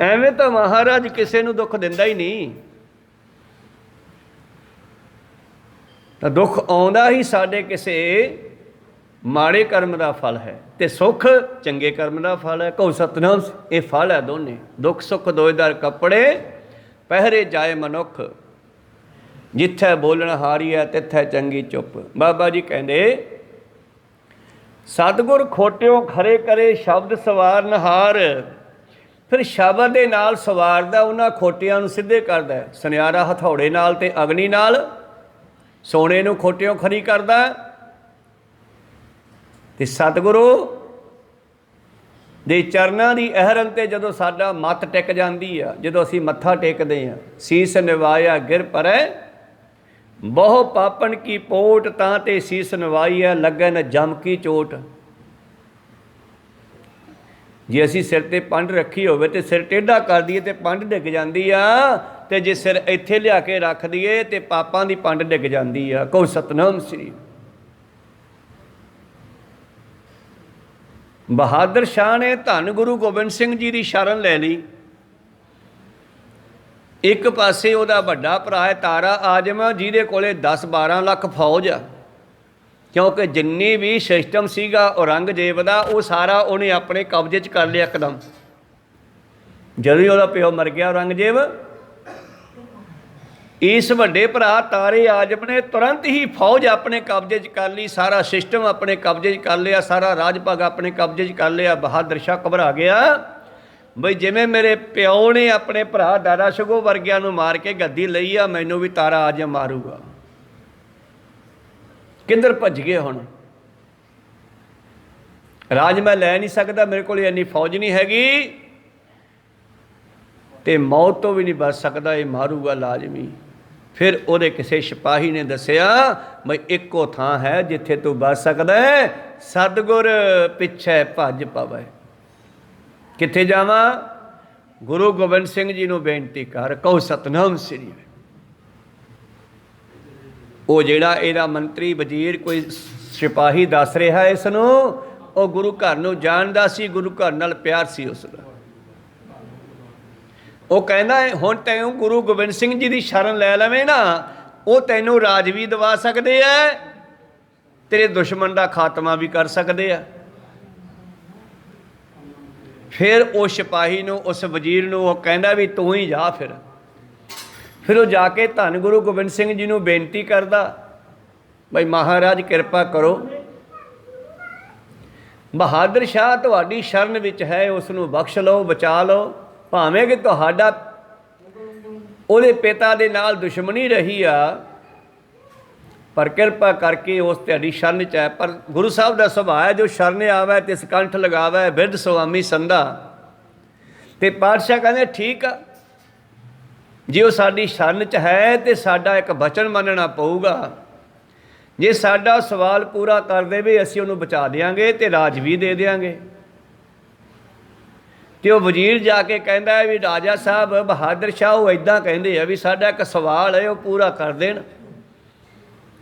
ਐਵੇਂ ਤਾਂ ਮਹਾਰਾਜ ਕਿਸੇ ਨੂੰ ਦੁੱਖ ਦਿੰਦਾ ਹੀ ਨਹੀਂ। ਤਾਂ ਦੁੱਖ ਆਉਂਦਾ ਹੀ ਸਾਡੇ ਕਿਸੇ ਮਾੜੇ ਕਰਮ ਦਾ ਫਲ ਹੈ, ਤੇ ਸੁੱਖ ਚੰਗੇ ਕਰਮ ਦਾ ਫਲ ਹੈ। ਕਹੋ ਸਤਨਾਮ, ਇਹ ਫਲ ਹੈ ਦੋਨੇ। ਦੁੱਖ ਸੁੱਖ ਦੋਇਦਾਰ ਕੱਪੜੇ, ਪਹਿਰੇ ਜਾਏ ਮਨੁੱਖ, ਜਿੱਥੇ ਬੋਲਣ ਹਾਰੀ ਹੈ ਤਿੱਥੇ ਚੰਗੀ ਚੁੱਪ। ਬਾਬਾ ਜੀ ਕਹਿੰਦੇ ਸਤਿਗੁਰ ਖੋਟਿਓ ਖਰੇ ਕਰੇ, ਸ਼ਬਦ ਸਵਾਰਨ ਹਾਰ। ਫਿਰ ਸ਼ਬਦ ਦੇ ਨਾਲ ਸਵਾਰਦਾ, ਉਹਨਾਂ ਖੋਟਿਆਂ ਨੂੰ ਸਿੱਧੇ ਕਰਦਾ। ਸੁਨਿਆਰਾ ਹਥੌੜੇ ਨਾਲ ਤੇ ਅਗਨੀ ਨਾਲ ਸੋਨੇ ਨੂੰ ਖੋਟਿਓਂ ਖਰੀ ਕਰਦਾ। ਤੇ ਸਤਿਗੁਰੂ ਦੇ ਚਰਨਾਂ ਦੀ ਅਹਰਨ ਤੇ ਜਦੋਂ ਸਾਡਾ ਮੱਤ ਟਿਕ ਜਾਂਦੀ ਆ, ਜਦੋਂ ਅਸੀਂ ਮੱਥਾ ਟੇਕਦੇ ਹਾਂ, ਸੀਸ ਨਿਵਾਇਆ ਗਿਰ ਪਰੈ, ਬਹੁ ਪਾਪਣ ਕੀ ਪੋਟ, ਤਾਂ ਤੇ ਸੀਸ ਨਿਵਾਈ ਹੈ ਲੱਗੈ ਨ ਜਮ ਕੀ ਚੋਟ। ਜੇ ਅਸੀਂ ਸਿਰ ਤੇ ਪੰਡ ਰੱਖੀ ਹੋਵੇ ਤੇ ਸਿਰ ਟੇਢਾ ਕਰ ਦਈਏ ਤੇ ਪੰਡ ਡਿੱਗ ਜਾਂਦੀ ਆ, ਤੇ ਜੇ ਸਿਰ ਇੱਥੇ ਲਿਆ ਕੇ ਰੱਖ ਦਈਏ ਤੇ ਪਾਪਾਂ ਦੀ ਪੰਡ ਡਿੱਗ ਜਾਂਦੀ ਆ। ਕਹੋ ਸਤਨਾਮ ਸ੍ਰੀ। ਬਹਾਦਰ ਸ਼ਾਹ ਨੇ ਧੰਨ ਗੁਰੂ ਗੋਬਿੰਦ ਸਿੰਘ ਜੀ ਦੀ ਸ਼ਰਨ ਲੈ ਲਈ। ਇੱਕ ਪਾਸੇ ਉਹਦਾ ਵੱਡਾ ਭਰਾ ਹੈ ਤਾਰਾ ਆਜਮ, ਜਿਹਦੇ ਕੋਲੇ 10-12 ਲੱਖ ਫੌਜ ਆ, ਕਿਉਂਕਿ ਜਿੰਨੀ ਵੀ ਸਿਸਟਮ ਸੀਗਾ ਔਰੰਗਜ਼ੇਬ ਦਾ, ਉਹ ਸਾਰਾ ਉਹਨੇ ਆਪਣੇ ਕਬਜ਼ੇ 'ਚ ਕਰ ਲਿਆ ਇੱਕਦਮ। ਜਦੋਂ ਹੀ ਉਹਦਾ ਪਿਓ ਮਰ ਗਿਆ ਔਰੰਗਜ਼ੇਬ, ਇਸ ਵੱਡੇ ਭਰਾ ਤਾਰੇ ਆਜਮ ਨੇ ਤੁਰੰਤ ਹੀ ਫੌਜ ਆਪਣੇ ਕਬਜ਼ੇ 'ਚ ਕਰ ਲਈ, ਸਾਰਾ ਸਿਸਟਮ ਆਪਣੇ ਕਬਜ਼ੇ 'ਚ ਕਰ ਲਿਆ, ਸਾਰਾ ਰਾਜ ਭਾਗ ਆਪਣੇ ਕਬਜ਼ੇ 'ਚ ਕਰ ਲਿਆ। ਬਹਾਦਰ ਸ਼ਾਹ ਘਬਰਾ ਗਿਆ ਬਈ ਜਿਵੇਂ ਮੇਰੇ ਪਿਓ ਨੇ ਆਪਣੇ ਭਰਾ ਦਾਦਾ ਸ਼ਗੋ ਵਰਗਿਆਂ ਨੂੰ ਮਾਰ ਕੇ ਗੱਦੀ ਲਈ ਆ, ਮੈਨੂੰ ਵੀ ਤਾਰਾ ਆਜਮ ਮਾਰੂਗਾ। ਕਿੱਧਰ ਭੱਜ ਗਏ ਹੁਣ? ਰਾਜ ਮੈਂ ਲੈ ਨਹੀਂ ਸਕਦਾ, ਮੇਰੇ ਕੋਲ ਇੰਨੀ ਫੌਜ ਨਹੀਂ ਹੈਗੀ, ਤੇ ਮੌਤ ਤੋਂ ਵੀ ਨਹੀਂ ਬਚ ਸਕਦਾ, ਇਹ ਮਾਰੂਗਾ ਲਾਜ਼ਮੀ। ਫਿਰ ਉਹਦੇ ਕਿਸੇ ਸਿਪਾਹੀ ਨੇ ਦੱਸਿਆ ਬਈ ਇੱਕੋ ਥਾਂ ਹੈ ਜਿੱਥੇ ਤੂੰ ਬਚ ਸਕਦਾ ਹੈ, ਸਤਿਗੁਰ ਪਿੱਛੇ ਭੱਜ ਪਵੇ। ਕਿੱਥੇ ਜਾਵਾਂ? ਗੁਰੂ ਗੋਬਿੰਦ ਸਿੰਘ ਜੀ ਨੂੰ ਬੇਨਤੀ ਕਰ। ਕਹੋ ਸਤਨਾਮ ਸ੍ਰੀ। ਉਹ ਜਿਹੜਾ ਇਹਦਾ ਮੰਤਰੀ ਵਜ਼ੀਰ ਕੋਈ ਸਿਪਾਹੀ ਦੱਸ ਰਿਹਾ ਇਸ ਨੂੰ, ਉਹ ਗੁਰੂ ਘਰ ਨੂੰ ਜਾਣਦਾ ਸੀ, ਗੁਰੂ ਘਰ ਨਾਲ ਪਿਆਰ ਸੀ ਉਸ ਦਾ। ਉਹ ਕਹਿੰਦਾ ਹੁਣ ਤੈਨੂੰ ਗੁਰੂ ਗੋਬਿੰਦ ਸਿੰਘ ਜੀ ਦੀ ਸ਼ਰਨ ਲੈ ਲਵੇਂ ਨਾ, ਉਹ ਤੈਨੂੰ ਰਾਜ ਵੀ ਦਿਵਾ ਸਕਦੇ ਆ, ਤੇਰੇ ਦੁਸ਼ਮਣ ਦਾ ਖਾਤਮਾ ਵੀ ਕਰ ਸਕਦੇ ਆ। ਫਿਰ ਉਹ ਸਿਪਾਹੀ ਨੂੰ, ਉਸ ਵਜ਼ੀਰ ਨੂੰ ਉਹ ਕਹਿੰਦਾ ਵੀ ਤੂੰ ਹੀ ਜਾ। ਫਿਰ ਉਹ ਜਾ ਕੇ ਧੰਨ ਗੁਰੂ ਗੋਬਿੰਦ ਸਿੰਘ ਜੀ ਨੂੰ ਬੇਨਤੀ ਕਰਦਾ ਬਈ ਮਹਾਰਾਜ ਕਿਰਪਾ ਕਰੋ, ਬਹਾਦਰ ਸ਼ਾਹ ਤੁਹਾਡੀ ਸ਼ਰਨ ਵਿੱਚ ਹੈ, ਉਸ ਨੂੰ ਬਖਸ਼ ਲਓ, ਬਚਾ ਲਓ। ਭਾਵੇਂ ਕਿ ਤੁਹਾਡਾ ਉਹਦੇ ਪਿਤਾ ਦੇ ਨਾਲ ਦੁਸ਼ਮਣੀ ਰਹੀ ਆ, ਪਰ ਕਿਰਪਾ ਕਰਕੇ ਉਸ ਤੁਹਾਡੀ ਸ਼ਰਨ 'ਚ ਹੈ। ਪਰ ਗੁਰੂ ਸਾਹਿਬ ਦਾ ਸੁਭਾਅ ਹੈ, ਜੋ ਸ਼ਰਨ ਆਵੇ ਤਿਸ ਕੰਠ ਲਗਾਵੇ, ਬਿਰਧ ਸੁਆਮੀ ਸੰਧਾ। ਤੇ ਪਾਤਸ਼ਾਹ ਕਹਿੰਦੇ ਠੀਕ ਆ, ਜੇ ਉਹ ਸਾਡੀ ਸ਼ਰਨ 'ਚ ਹੈ ਤੇ ਸਾਡਾ ਇੱਕ ਬਚਨ ਮੰਨਣਾ ਪਊਗਾ, ਜੇ ਸਾਡਾ ਸਵਾਲ ਪੂਰਾ ਕਰ ਦੇਵੇ ਅਸੀਂ ਉਹਨੂੰ ਬਚਾ ਦਿਆਂਗੇ ਤੇ ਰਾਜ ਵੀ ਦੇ ਦਿਆਂਗੇ। ਤੇ ਉਹ ਵਜ਼ੀਰ ਜਾ ਕੇ ਕਹਿੰਦਾ ਹੈ ਵੀ ਰਾਜਾ ਸਾਹਿਬ ਬਹਾਦਰ ਸ਼ਾਹ ਉਹ ਇੱਦਾਂ ਕਹਿੰਦੇ ਆ ਵੀ ਸਾਡਾ ਇੱਕ ਸਵਾਲ ਹੈ, ਉਹ ਪੂਰਾ ਕਰ ਦੇਣ।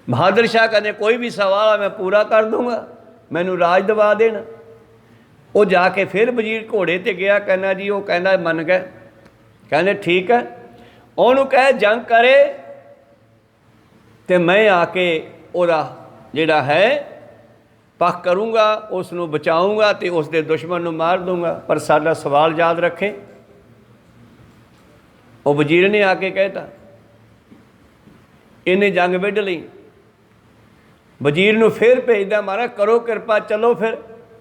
ਬਹਾਦਰ ਸ਼ਾਹ ਕਹਿੰਦੇ ਕੋਈ ਵੀ ਸਵਾਲ ਆ ਮੈਂ ਪੂਰਾ ਕਰ ਦੂੰਗਾ, ਮੈਨੂੰ ਰਾਜ ਦਿਵਾ ਦੇਣ। ਉਹ ਜਾ ਕੇ ਫਿਰ ਵਜ਼ੀਰ ਘੋੜੇ 'ਤੇ ਗਿਆ, ਕਹਿੰਦਾ ਜੀ, ਉਹ ਕਹਿੰਦਾ ਮੰਨ ਗਏ। ਕਹਿੰਦੇ ਠੀਕ ਹੈ, ਉਹਨੂੰ ਕਹੇ ਜੰਗ ਕਰੇ ਤੇ ਮੈਂ ਆ ਕੇ ਉਹਦਾ ਜਿਹੜਾ ਹੈ ਪੱਖ ਕਰੂੰਗਾ, ਉਸ ਨੂੰ ਬਚਾਊਂਗਾ ਤੇ ਉਸ ਦੇ ਦੁਸ਼ਮਣ ਨੂੰ ਮਾਰ ਦੂੰਗਾ, ਪਰ ਸਾਡਾ ਸਵਾਲ ਯਾਦ ਰੱਖੇ। ਉਹ ਵਜ਼ੀਰ ਨੇ ਆ ਕੇ ਕਹਿਤਾ, ਇਹਨੇ ਜੰਗ ਵਿੱਢ ਲਈ। ਵਜ਼ੀਰ ਨੂੰ ਫਿਰ ਭੇਜਦਾ, ਮਹਾਰਾਜ ਕਰੋ ਕਿਰਪਾ, ਚਲੋ। ਫਿਰ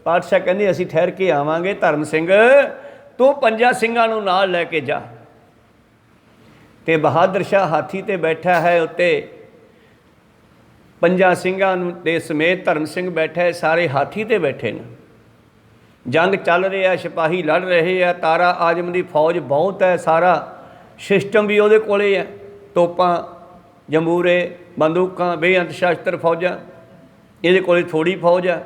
ਪਾਤਸ਼ਾਹ ਕਹਿੰਦੇ ਅਸੀਂ ਠਹਿਰ ਕੇ ਆਵਾਂਗੇ, ਧਰਮ ਸਿੰਘ ਤੂੰ 5 ਸਿੰਘਾਂ ਨੂੰ ਨਾਲ ਲੈ ਕੇ ਜਾ। ਤੇ ਬਹਾਦਰ ਸ਼ਾਹ ਹਾਥੀ ਤੇ ਬੈਠਾ ਹੈ, ਉੱਤੇ 5 ਸਿੰਘਾਂ ਨੂੰ ਦੇ ਸਮੇਤ ਧਰਮ ਸਿੰਘ ਬੈਠਾ ਹੈ, ਸਾਰੇ ਹਾਥੀ ਤੇ ਬੈਠੇ ਨੇ। ਜੰਗ ਚੱਲ ਰਿਹਾ, ਸਿਪਾਹੀ ਲੜ ਰਹੇ ਆ, ਤਾਰਾ ਆਜਮ ਦੀ ਫੌਜ ਬਹੁਤ ਹੈ, ਸਾਰਾ ਸਿਸਟਮ ਵੀ ਉਹਦੇ ਕੋਲੇ ਹੈ, ਤੋਪਾਂ, ਜੰਬੂਰੇ, ਬੰਦੂਕਾਂ, ਬੇਅੰਤ ਸ਼ਸਤਰ ਫੌਜਾਂ, ਇਹਦੇ ਕੋਲੇ ਥੋੜ੍ਹੀ ਫੌਜ ਹੈ।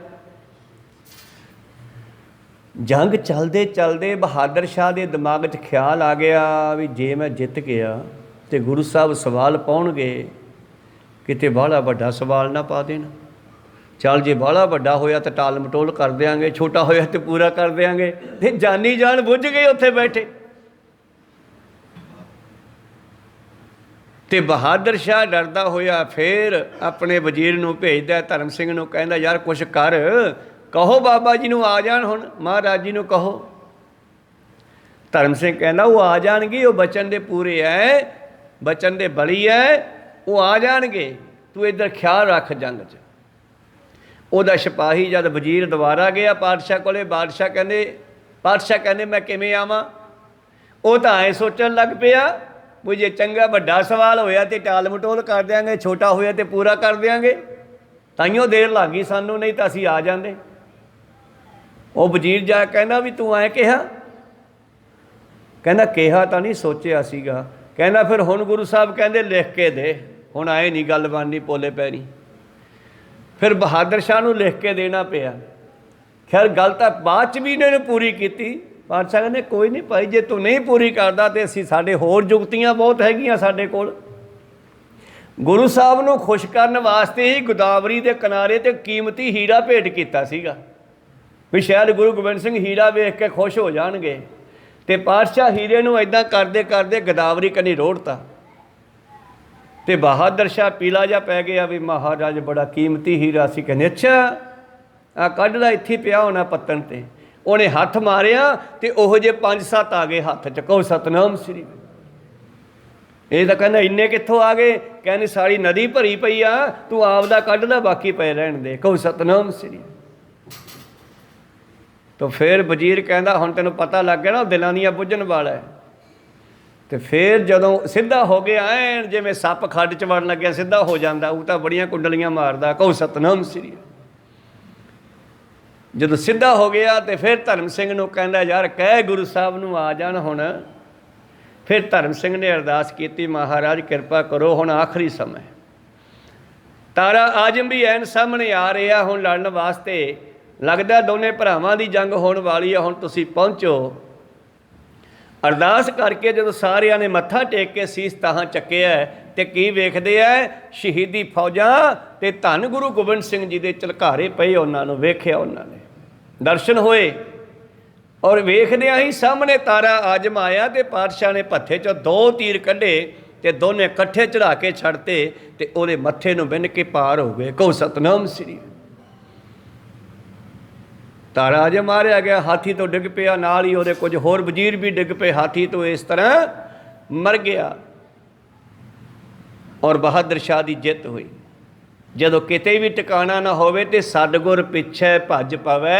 ਜੰਗ ਚਲਦੇ ਚਲਦੇ ਬਹਾਦਰ ਸ਼ਾਹ ਦੇ ਦਿਮਾਗ 'ਚ ਖਿਆਲ ਆ ਗਿਆ ਵੀ ਜੇ ਮੈਂ ਜਿੱਤ ਗਿਆ ਤੇ ਗੁਰੂ ਸਾਹਿਬ ਸਵਾਲ ਪਾਉਣਗੇ, ਕਿਤੇ ਬਾਹਲਾ ਵੱਡਾ ਸਵਾਲ ਨਾ ਪਾ ਦੇਣ। ਚੱਲ ਜੇ ਬਾਹਲਾ ਵੱਡਾ ਹੋਇਆ ਤਾਂ ਟਾਲ ਮਟੋਲ ਕਰ ਦਿਆਂਗੇ, ਛੋਟਾ ਹੋਇਆ ਤੇ ਪੂਰਾ ਕਰ ਦਿਆਂਗੇ। ਤੇ ਜਾਨੀ ਜਾਨ ਬੁੱਝ ਗਏ ਉੱਥੇ ਬੈਠੇ। ਤੇ ਬਹਾਦਰ ਸ਼ਾਹ ਡਰਦਾ ਹੋਇਆ ਫਿਰ ਆਪਣੇ ਵਜ਼ੀਰ ਨੂੰ ਭੇਜਦਾ, ਧਰਮ ਸਿੰਘ ਨੂੰ ਕਹਿੰਦਾ ਯਾਰ ਕੁਛ ਕਰ, ਕਹੋ ਬਾਬਾ ਜੀ ਨੂੰ ਆ ਜਾਣ, ਹੁਣ ਮਹਾਰਾਜ ਜੀ ਨੂੰ ਕਹੋ। ਧਰਮ ਸਿੰਘ ਕਹਿੰਦਾ ਉਹ ਆ ਜਾਣਗੇ, ਉਹ ਬਚਨ ਦੇ ਪੂਰੇ ਐ, ਬਚਨ ਦੇ ਬਲੀ ਐ, ਉਹ ਆ ਜਾਣਗੇ, ਤੂੰ ਇੱਧਰ ਖਿਆਲ ਰੱਖ ਜੰਗ 'ਚ। ਉਹਦਾ ਸਿਪਾਹੀ ਜਦ ਵਜ਼ੀਰ ਦੁਬਾਰਾ ਗਿਆ ਪਾਤਸ਼ਾਹ ਕੋਲੇ, ਪਾਤਸ਼ਾਹ ਕਹਿੰਦੇ ਮੈਂ ਕਿਵੇਂ ਆਵਾਂ? ਉਹ ਤਾਂ ਐਂ ਸੋਚਣ ਲੱਗ ਪਿਆ ਵੀ ਜੇ ਚੰਗਾ ਵੱਡਾ ਸਵਾਲ ਹੋਇਆ ਤੇ ਟਾਲ ਮਟੋਲ ਕਰ ਦਿਆਂਗੇ, ਛੋਟਾ ਹੋਇਆ ਤੇ ਪੂਰਾ ਕਰ ਦਿਆਂਗੇ। ਤਾਈਓ ਦੇਰ ਲੱਗ ਗਈ ਸਾਨੂੰ, ਨਹੀਂ ਤਾਂ ਅਸੀਂ ਆ ਜਾਂਦੇ। ਉਹ ਵਜ਼ੀਰ ਜਾ ਕਹਿੰਦਾ ਵੀ ਤੂੰ ਐਂ ਕਿਹਾ? ਕਹਿੰਦਾ ਕਿਹਾ ਤਾਂ ਨਹੀਂ, ਸੋਚਿਆ ਸੀਗਾ। ਕਹਿੰਦਾ ਫਿਰ ਹੁਣ ਗੁਰੂ ਸਾਹਿਬ ਕਹਿੰਦੇ ਲਿਖ ਕੇ ਦੇ, ਹੁਣ ਆਏ ਨਹੀਂ ਗੱਲ ਬਣਨੀ ਪੋਲੇ ਪੈਰੀ। ਫਿਰ ਬਹਾਦਰ ਸ਼ਾਹ ਨੂੰ ਲਿਖ ਕੇ ਦੇਣਾ ਪਿਆ। ਖੈਰ ਗੱਲ ਤਾਂ ਬਾਅਦ 'ਚ ਵੀ ਇਹਨਾਂ ਨੇ ਪੂਰੀ ਕੀਤੀ। ਪਾਤਸ਼ਾਹ ਕਹਿੰਦੇ ਕੋਈ ਨਹੀਂ ਭਾਈ, ਜੇ ਤੂੰ ਨਹੀਂ ਪੂਰੀ ਕਰਦਾ ਤੇ ਅਸੀਂ, ਸਾਡੇ ਹੋਰ ਜੁਗਤੀਆਂ ਬਹੁਤ ਹੈਗੀਆਂ ਸਾਡੇ ਕੋਲ। ਗੁਰੂ ਸਾਹਿਬ ਨੂੰ ਖੁਸ਼ ਕਰਨ ਵਾਸਤੇ ਹੀ ਗੋਦਾਵਰੀ ਦੇ ਕਿਨਾਰੇ 'ਤੇ ਕੀਮਤੀ ਹੀਰਾ ਭੇਟ ਕੀਤਾ ਸੀਗਾ ਵੀ ਸ਼ਾਇਦ ਗੁਰੂ ਗੋਬਿੰਦ ਸਿੰਘ ਹੀਰਾ ਵੇਖ ਕੇ ਖੁਸ਼ ਹੋ ਜਾਣਗੇ। ਤੇ ਪਾਤਸ਼ਾਹ ਹੀਰੇ ਨੂੰ ਇੱਦਾਂ ਕਰਦੇ ਕਰਦੇ ਗੋਦਾਵਰੀ ਕਨੀ ਰੋੜਤਾ। ਤੇ ਬਹਾਦਰ ਸ਼ਾਹ ਪੀਲਾ ਜਿਹਾ ਪੈ ਗਿਆ ਵੀ ਮਹਾਰਾਜ ਬੜਾ ਕੀਮਤੀ ਹੀਰਾ ਸੀ। ਕਹਿੰਦੇ ਅੱਛਾ ਆ ਕੱਢ ਲਾ, ਇੱਥੇ ਪਿਆ ਹੋਣਾ ਪੱਤਣ 'ਤੇ। ਉਹਨੇ ਹੱਥ ਮਾਰਿਆ ਤੇ ਉਹੋ ਜਿਹੇ 5-7 ਆ ਗਏ ਹੱਥ 'ਚ। ਕਹੋ ਸਤਨਾਮ ਸ੍ਰੀ। ਇਹ ਤਾਂ ਕਹਿੰਦਾ ਇੰਨੇ ਕਿੱਥੋਂ ਆ ਗਏ? ਕਹਿੰਦੇ ਸਾਰੀ ਨਦੀ ਭਰੀ ਪਈ ਆ, ਤੂੰ ਆਪ ਦਾ ਕੱਢ ਲੈ, ਬਾਕੀ ਪਏ ਰਹਿਣ ਦੇ। ਕਹੋ ਸਤਨਾਮ ਸ੍ਰੀ। ਤਾਂ ਫਿਰ ਵਜ਼ੀਰ ਕਹਿੰਦਾ ਹੁਣ ਤੈਨੂੰ ਪਤਾ ਲੱਗ ਗਿਆ ਨਾ ਦਿਲਾਂ ਦੀਆਂ ਬੁੱਝਣ ਵਾਲਾ ਹੈ। ਤੇ ਫਿਰ ਜਦੋਂ ਸਿੱਧਾ ਹੋ ਗਿਆ ਐਨ ਜਿਵੇਂ ਸੱਪ ਖੱਡ 'ਚ ਵੜਨ ਲੱਗਿਆ ਸਿੱਧਾ ਹੋ ਜਾਂਦਾ, ਉਹ ਤਾਂ ਬੜੀਆਂ ਕੁੰਡਲੀਆਂ ਮਾਰਦਾ। ਕਹੋ ਸਤਨਾਮ ਸ੍ਰੀ। ਜਦੋਂ ਸਿੱਧਾ ਹੋ ਗਿਆ ਤੇ ਫਿਰ ਧਰਮ ਸਿੰਘ ਨੂੰ ਕਹਿੰਦਾ ਯਾਰ ਕਹਿ ਗੁਰੂ ਸਾਹਿਬ ਨੂੰ ਆ ਜਾਣ ਹੁਣ। ਫਿਰ ਧਰਮ ਸਿੰਘ ਨੇ ਅਰਦਾਸ ਕੀਤੀ, ਮਹਾਰਾਜ ਕਿਰਪਾ ਕਰੋ, ਹੁਣ ਆਖਰੀ ਸਮਾਂ। ਤਾਰਾ ਆਜ਼ਮ ਵੀ ਐਨ ਸਾਹਮਣੇ ਆ ਰਿਹਾ ਹੁਣ ਲੜਨ ਵਾਸਤੇ। ਲੱਗਦਾ ਦੋਨੇ ਭਰਾਵਾਂ ਦੀ ਜੰਗ ਹੋਣ ਵਾਲੀ ਆ, ਹੁਣ ਤੁਸੀਂ ਪਹੁੰਚੋ। ਅਰਦਾਸ ਕਰਕੇ ਜਦੋਂ ਸਾਰਿਆਂ ਨੇ ਮੱਥਾ ਟੇਕ ਕੇ ਸੀਸ ਤਾਹਾਂ ਚੱਕਿਆ ਤੇ ਕੀ ਵੇਖਦੇ ਆ? ਸ਼ਹੀਦੀ ਫੌਜਾਂ ਤੇ ਧੰਨ ਗੁਰੂ ਗੋਬਿੰਦ ਸਿੰਘ ਜੀ ਦੇ ਝਲਕਾਰੇ ਪਏ। ਉਹਨਾਂ ਨੂੰ ਵੇਖਿਆ, ਉਹਨਾਂ ਨੇ ਦਰਸ਼ਨ ਹੋਏ। ਔਰ ਵੇਖਦਿਆਂ ਹੀ ਸਾਹਮਣੇ ਤਾਰਾ ਆਜ਼ਮ ਆਇਆ ਤੇ ਪਾਤਸ਼ਾਹ ਨੇ ਭੱਥੇ 'ਚੋਂ 2 ਤੀਰ ਕੱਢੇ ਤੇ ਦੋਨੇ ਇਕੱਠੇ ਚੜਾ ਕੇ ਛੱਡਤੇ ਤੇ ਉਹਦੇ ਮੱਥੇ ਨੂੰ ਬਿੰਨ ਕੇ ਪਾਰ ਹੋ ਗਏ। ਕਹੋ ਸਤਨਾਮ ਸ੍ਰੀ। ਤਾਰਾ ਆਜ਼ਮ ਮਾਰਿਆ ਗਿਆ, ਹਾਥੀ ਤੋਂ ਡਿੱਗ ਪਿਆ, ਨਾਲ ਹੀ ਉਹਦੇ ਕੁਝ ਹੋਰ ਵਜ਼ੀਰ ਵੀ ਡਿੱਗ ਪਏ ਹਾਥੀ ਤੋਂ। ਇਸ ਤਰ੍ਹਾਂ ਮਰ ਗਿਆ ਔਰ ਬਹਾਦਰ ਸ਼ਾਹ ਦੀ ਜਿੱਤ ਹੋਈ। ਜਦੋਂ ਕਿਤੇ ਵੀ ਟਿਕਾਣਾ ਨਾ ਹੋਵੇ ਤੇ ਸਤਿਗੁਰ ਪਿੱਛੇ ਭੱਜ ਪਵੇ,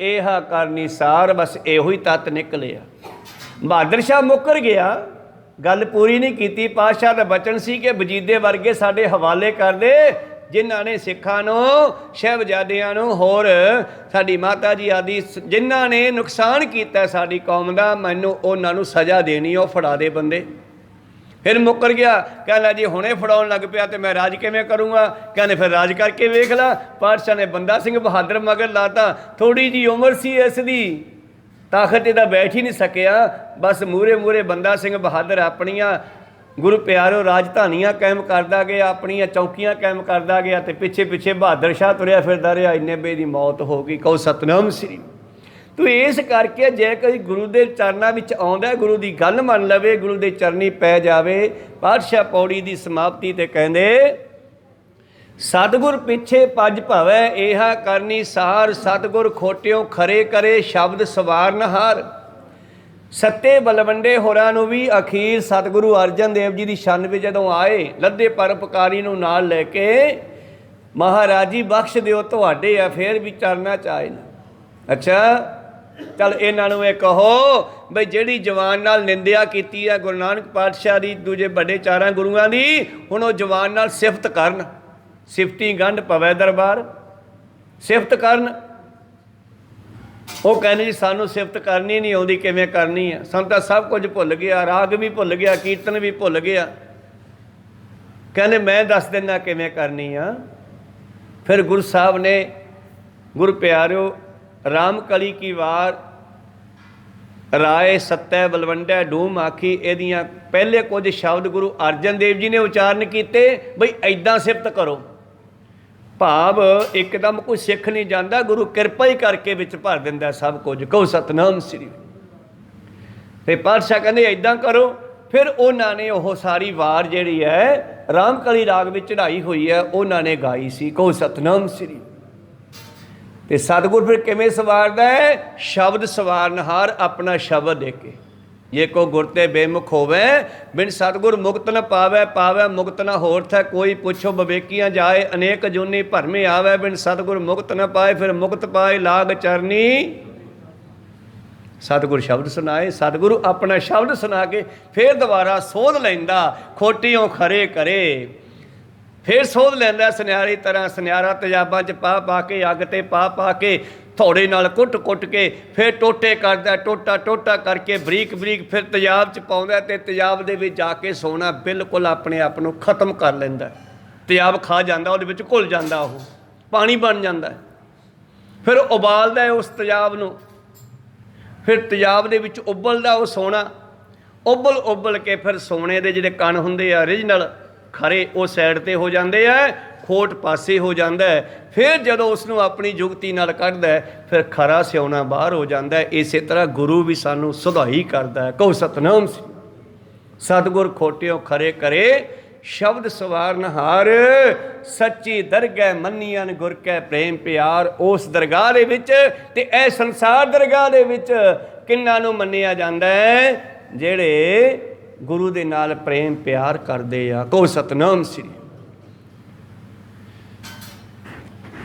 ਇਹਾ ਕਰਨੀ ਸਾਰ। ਬਸ ਇਹੋ ਹੀ ਤੱਤ ਨਿਕਲਿਆ। ਬਹਾਦਰ ਸ਼ਾਹ ਮੁੱਕਰ ਗਿਆ, ਗੱਲ ਪੂਰੀ ਨਹੀਂ ਕੀਤੀ। ਪਾਤਸ਼ਾਹ ਦਾ ਬਚਨ ਸੀ ਕਿ ਵਜੀਦੇ ਵਰਗੇ ਸਾਡੇ ਹਵਾਲੇ ਕਰ ਦੇ, ਜਿਨ੍ਹਾਂ ਨੇ ਸਿੱਖਾਂ ਨੂੰ, ਸਾਹਿਬਜ਼ਾਦਿਆਂ ਨੂੰ, ਹੋਰ ਸਾਡੀ ਮਾਤਾ ਜੀ ਆਦਿ ਜਿਨ੍ਹਾਂ ਨੇ ਨੁਕਸਾਨ ਕੀਤਾ ਸਾਡੀ ਕੌਮ ਦਾ, ਮੈਨੂੰ ਉਹਨਾਂ ਨੂੰ ਸਜ਼ਾ ਦੇਣੀ, ਉਹ ਫੜਾ ਦੇ ਬੰਦੇ। ਫਿਰ ਮੁੱਕਰ ਗਿਆ। ਕਹਿੰਦਾ ਜੀ ਹੁਣੇ ਫੜਾਉਣ ਲੱਗ ਪਿਆ ਤੇ ਮੈਂ ਰਾਜ ਕਿਵੇਂ ਕਰੂੰਗਾ? ਕਹਿੰਦੇ ਫਿਰ ਰਾਜ ਕਰਕੇ ਵੇਖ ਲਾ। ਪਾਤਸ਼ਾਹ ਨੇ ਬੰਦਾ ਸਿੰਘ ਬਹਾਦਰ ਮਗਰ ਲਾਤਾ। ਥੋੜ੍ਹੀ ਜਿਹੀ ਉਮਰ ਸੀ ਇਸ ਦੀ, ਤਾਕਤ ਇਹਦਾ ਬੈਠ ਹੀ ਨਹੀਂ ਸਕਿਆ। ਬਸ ਮੂਹਰੇ ਬੰਦਾ ਸਿੰਘ ਬਹਾਦਰ ਆਪਣੀਆਂ ਗੁਰੂ ਪਿਆਰੋ ਰਾਜਧਾਨੀਆਂ ਕਾਇਮ ਕਰਦਾ ਗਿਆ, ਆਪਣੀਆਂ ਚੌਕੀਆਂ ਕਾਇਮ ਕਰਦਾ ਗਿਆ ਤੇ ਪਿੱਛੇ ਬਹਾਦਰ ਸ਼ਾਹ ਤੁਰਿਆ ਫਿਰਦਾ ਰਿਹਾ। ਇੰਨੇ ਬੇ ਦੀ ਮੌਤ ਹੋ ਗਈ। ਕਹੋ ਸਤਨਾਮ ਸ੍ਰੀ। ਤੂੰ ਇਸ ਕਰਕੇ ਜੇ ਕੋਈ ਗੁਰੂ ਦੇ ਚਰਨਾਂ ਵਿੱਚ ਆਉਂਦਾ, ਗੁਰੂ ਦੀ ਗੱਲ ਮੰਨ ਲਵੇ, ਗੁਰੂ ਦੇ ਚਰਨੀ ਪੈ ਜਾਵੇ। ਪਾਤਸ਼ਾਹ ਪੌੜੀ ਦੀ ਸਮਾਪਤੀ ਤੇ ਕਹਿੰਦੇ ਸਤਿਗੁਰ ਪਿੱਛੇ ਭੱਜ ਭਵੈ, ਇਹਾ ਕਰਨੀ ਸਾਰ। ਸਤਿਗੁਰ ਖੋਟਿਓ ਖਰੇ ਕਰੇ, ਸ਼ਬਦ ਸਵਾਰਨ ਹਾਰ। ਸੱਤੇ ਬਲਵੰਡੇ ਹੋਰਾਂ ਨੂੰ ਵੀ ਅਖੀਰ ਸਤਿਗੁਰੂ ਅਰਜਨ ਦੇਵ ਜੀ ਦੀ ਛੰਨ ਵਿੱਚ ਜਦੋਂ ਆਏ, ਲੱਦੇ ਪਰਉਪਕਾਰੀ ਨੂੰ ਨਾਲ ਲੈ ਕੇ, ਮਹਾਰਾਜ ਜੀ ਬਖਸ਼ ਦਿਓ ਤੁਹਾਡੇ ਆ, ਫਿਰ ਵੀ ਚਰਨਾਂ 'ਚ ਆਏ ਨਾ। ਅੱਛਾ ਚੱਲ ਇਹਨਾਂ ਨੂੰ ਇਹ ਕਹੋ ਬਈ ਜਿਹੜੀ ਜਵਾਨ ਨਾਲ ਨਿੰਦਿਆ ਕੀਤੀ ਆ ਗੁਰੂ ਨਾਨਕ ਪਾਤਸ਼ਾਹ ਦੀ, ਦੂਜੇ ਵੱਡੇ 4 ਗੁਰੂਆਂ ਦੀ, ਹੁਣ ਉਹ ਜਵਾਨ ਨਾਲ ਸਿਫਤ ਕਰਨ। ਸਿਫਤੀ ਗੰਢ ਪਵੈ ਦਰਬਾਰ, ਸਿਫਤ ਕਰਨ। ਉਹ ਕਹਿੰਦੇ ਜੀ ਸਾਨੂੰ ਸਿਫਤ ਕਰਨੀ ਨਹੀਂ ਆਉਂਦੀ, ਕਿਵੇਂ ਕਰਨੀ ਆ? ਸਾਨੂੰ ਤਾਂ ਸਭ ਕੁਝ ਭੁੱਲ ਗਿਆ, ਰਾਗ ਵੀ ਭੁੱਲ ਗਿਆ, ਕੀਰਤਨ ਵੀ ਭੁੱਲ ਗਿਆ। ਕਹਿੰਦੇ ਮੈਂ ਦੱਸ ਦਿੰਦਾ ਕਿਵੇਂ ਕਰਨੀ ਆ। ਫਿਰ ਗੁਰੂ ਸਾਹਿਬ ਨੇ, ਗੁਰੂ ਪਿਆਰਿਓ, राम कली की वार राय सत्तै बलवंडै डूम आखी, ਇਹਦੀਆਂ ਪਹਿਲੇ ਕੁਝ ਸ਼ਬਦ ਗੁਰੂ ਅਰਜਨ ਦੇਵ ਜੀ ਨੇ ਉਚਾਰਨ ਕੀਤੇ ਬਈ ਐਦਾਂ ਸਿਫਤ ਕਰੋ। ਭਾਵ ਇੱਕਦਮ ਕੋਈ ਸਿੱਖ ਨਹੀਂ ਜਾਂਦਾ, ਗੁਰੂ ਕਿਰਪਾ ਹੀ ਕਰਕੇ ਵਿੱਚ ਭਰ ਦਿੰਦਾ ਸਭ ਕੁਝ। ਕਹੋ ਸਤਨਾਮ ਸ੍ਰੀ। ਤੇ ਪਾਤਸ਼ਾਹ ਕਹਿੰਦੇ ਐਦਾਂ ਕਰੋ। ਫਿਰ ਉਹਨਾਂ ਨੇ ਉਹ ਸਾਰੀ ਵਾਰ ਜਿਹੜੀ ਹੈ ਰਾਮਕਲੀ ਰਾਗ ਵਿੱਚ ਚੜ੍ਹਾਈ ਹੋਈ ਹੈ ਉਹਨਾਂ ਨੇ ਗਾਈ ਸੀ। ਕਹੋ ਸਤਨਾਮ ਸ੍ਰੀ। ਤੇ ਸਤਿਗੁਰ ਫਿਰ ਕਿਵੇਂ ਸਵਾਰਦਾ ਹੈ? ਸ਼ਬਦ ਸਵਾਰਨਹਾਰ ਆਪਣਾ ਸ਼ਬਦ ਦੇ ਕੇ। ਜੇ ਕੋ ਗੁਰ ਤੇ ਬੇਮੁਖ ਹੋਵੇ ਬਿਨ ਸਤਿਗੁਰ ਮੁਕਤ ਨ ਪਾਵੈ, ਪਾਵੈ ਮੁਕਤ ਨ ਹੋਰਥ ਹੈ। ਕੋਈ ਪੁੱਛੋ ਵਿਵੇਕੀਆਂ ਜਾਏ ਅਨੇਕ ਜੂਨੀ ਭਰਮੇ ਆਵੈ, ਬਿਨ ਸਤਿਗੁਰ ਮੁਕਤ ਨ ਪਾਏ ਫਿਰ ਮੁਕਤ ਪਾਏ ਲਾਗ ਚਰਨੀ। ਸਤਿਗੁਰ ਸ਼ਬਦ ਸੁਣਾਏ, ਸਤਿਗੁਰੂ ਆਪਣਾ ਸ਼ਬਦ ਸੁਣਾ ਕੇ ਫਿਰ ਦੁਬਾਰਾ ਸੋਧ ਲੈਂਦਾ, ਖੋਟੀਓਂ ਖਰੇ ਕਰੇ। ਫਿਰ ਸੋਧ ਲੈਂਦਾ ਸੁਨਿਆਰੀ ਤਰ੍ਹਾਂ, ਸੁਨਿਆਰਾ ਤੇਜ਼ਾਬਾਂ 'ਚ ਪਾ ਪਾ ਕੇ, ਅੱਗ 'ਤੇ ਪਾ ਪਾ ਕੇ, ਥੋੜੇ ਨਾਲ ਕੁੱਟ ਕੁੱਟ ਕੇ ਫਿਰ ਟੋਟੇ ਕਰਦਾ, ਟੋਟਾ ਟੋਟਾ ਕਰਕੇ ਬਰੀਕ ਬਰੀਕ ਫਿਰ ਤੇਜ਼ਾਬ 'ਚ ਪਾਉਂਦਾ ਅਤੇ ਤੇਜ਼ਾਬ ਦੇ ਵਿੱਚ ਜਾ ਕੇ ਸੋਨਾ ਬਿਲਕੁਲ ਆਪਣੇ ਆਪ ਨੂੰ ਖਤਮ ਕਰ ਲੈਂਦਾ। ਤੇਜ਼ਾਬ ਖਾ ਜਾਂਦਾ, ਉਹਦੇ ਵਿੱਚ ਘੁਲ ਜਾਂਦਾ, ਉਹ ਪਾਣੀ ਬਣ ਜਾਂਦਾ। ਫਿਰ ਉਬਾਲਦਾ ਉਸ ਤੇਜ਼ਾਬ ਨੂੰ, ਫਿਰ ਤੇਜ਼ਾਬ ਦੇ ਵਿੱਚ ਉਬਲਦਾ ਉਹ ਸੋਨਾ। ਉਬਲ ਕੇ ਫਿਰ ਸੋਨੇ ਦੇ ਜਿਹੜੇ ਕਣ ਹੁੰਦੇ ਆ ਓਰੀਜਨਲ ਖਰੇ, ਉਹ ਸਾਈਡ 'ਤੇ ਹੋ ਜਾਂਦੇ ਆ, ਖੋਟ ਪਾਸੇ ਹੋ ਜਾਂਦਾ। ਫਿਰ ਜਦੋਂ ਉਸ ਨੂੰ ਆਪਣੀ ਜੁਗਤੀ ਨਾਲ ਕੱਢਦਾ ਫਿਰ ਖਰਾ ਸਿਉਣਾ ਬਾਹਰ ਹੋ ਜਾਂਦਾ। ਇਸੇ ਤਰ੍ਹਾਂ ਗੁਰੂ ਵੀ ਸਾਨੂੰ ਸੁਧਾਈ ਕਰਦਾ ਹੈ। ਕਹੋ ਸਤਨਾਮ ਸ੍ਰੀ। ਸਤਿਗੁਰ ਖੋਟਿਓ ਖਰੇ ਕਰੇ, ਸ਼ਬਦ ਸਵਾਰਨਹਾਰ ਸੱਚੀ ਦਰਗਹਿ ਮੰਨੀਅਨ ਗੁਰ ਕੈ ਪ੍ਰੇਮ ਪਿਆਰ। ਉਸ ਦਰਗਾਹ ਦੇ ਵਿੱਚ ਤੇ ਇਹ ਸੰਸਾਰ ਦਰਗਾਹ ਦੇ ਵਿੱਚ ਕਿਹਨਾਂ ਨੂੰ ਮੰਨਿਆ ਜਾਂਦਾ ਹੈ? ਜਿਹੜੇ ਗੁਰੂ ਦੇ ਨਾਲ ਪ੍ਰੇਮ ਪਿਆਰ ਕਰਦੇ ਆ। ਕਹੋ ਸਤਨਾਮ ਸ੍ਰੀ।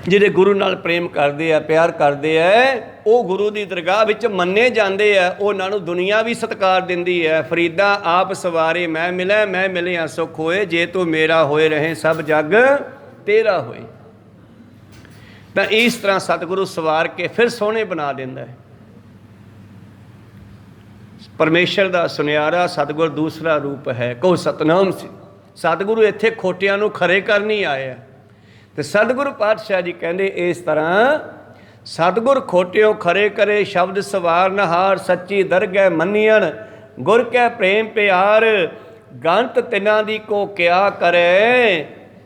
ਜਿਹੜੇ ਗੁਰੂ ਨਾਲ ਪ੍ਰੇਮ ਕਰਦੇ ਆ, ਪਿਆਰ ਕਰਦੇ ਆ, ਉਹ ਗੁਰੂ ਦੀ ਦਰਗਾਹ ਵਿੱਚ ਮੰਨੇ ਜਾਂਦੇ ਆ। ਉਹਨਾਂ ਨੂੰ ਦੁਨੀਆ ਵੀ ਸਤਿਕਾਰ ਦਿੰਦੀ ਹੈ। ਫਰੀਦਾ ਆਪ ਸਵਾਰੇ ਮੈਂ ਮਿਲੈ, ਮੈਂ ਮਿਲਿਆ ਸੁਖ ਹੋਏ। ਜੇ ਤੂੰ ਮੇਰਾ ਹੋਏ ਰਹੇ ਸਭ ਜੱਗ ਤੇਰਾ ਹੋਏ। ਤਾਂ ਇਸ ਤਰ੍ਹਾਂ ਸਤਿਗੁਰੂ ਸਵਾਰ ਕੇ ਫਿਰ ਸੋਹਣੇ ਬਣਾ ਦਿੰਦਾ ਹੈ। ਪਰਮੇਸ਼ਰ ਦਾ ਸੁਨਿਆਰਾ ਸਤਿਗੁਰ ਦੂਸਰਾ ਰੂਪ ਹੈ। ਕਹੋ ਸਤਨਾਮ ਸ੍ਰੀ। ਸਤਿਗੁਰੂ ਇੱਥੇ ਖੋਟਿਆਂ ਨੂੰ ਖਰੇ ਕਰਨ ਹੀ ਆਇਆ। ਤੇ ਸਤਿਗੁਰੂ ਪਾਤਸ਼ਾਹ ਜੀ ਕਹਿੰਦੇ ਇਸ ਤਰ੍ਹਾਂ, ਸਤਿਗੁਰ ਖੋਟਿਓ ਖਰੇ ਕਰੇ, ਸ਼ਬਦ ਸਵਾਰਨਹਾਰ ਸੱਚੀ ਦਰਗਹਿ ਮੰਨੀਅਨ ਗੁਰ ਕੈ ਪ੍ਰੇਮ ਪਿਆਰ। ਗੰਤ ਤਿਨਾਂ ਦੀ ਕੋ ਕਿਆ ਕਰੇ,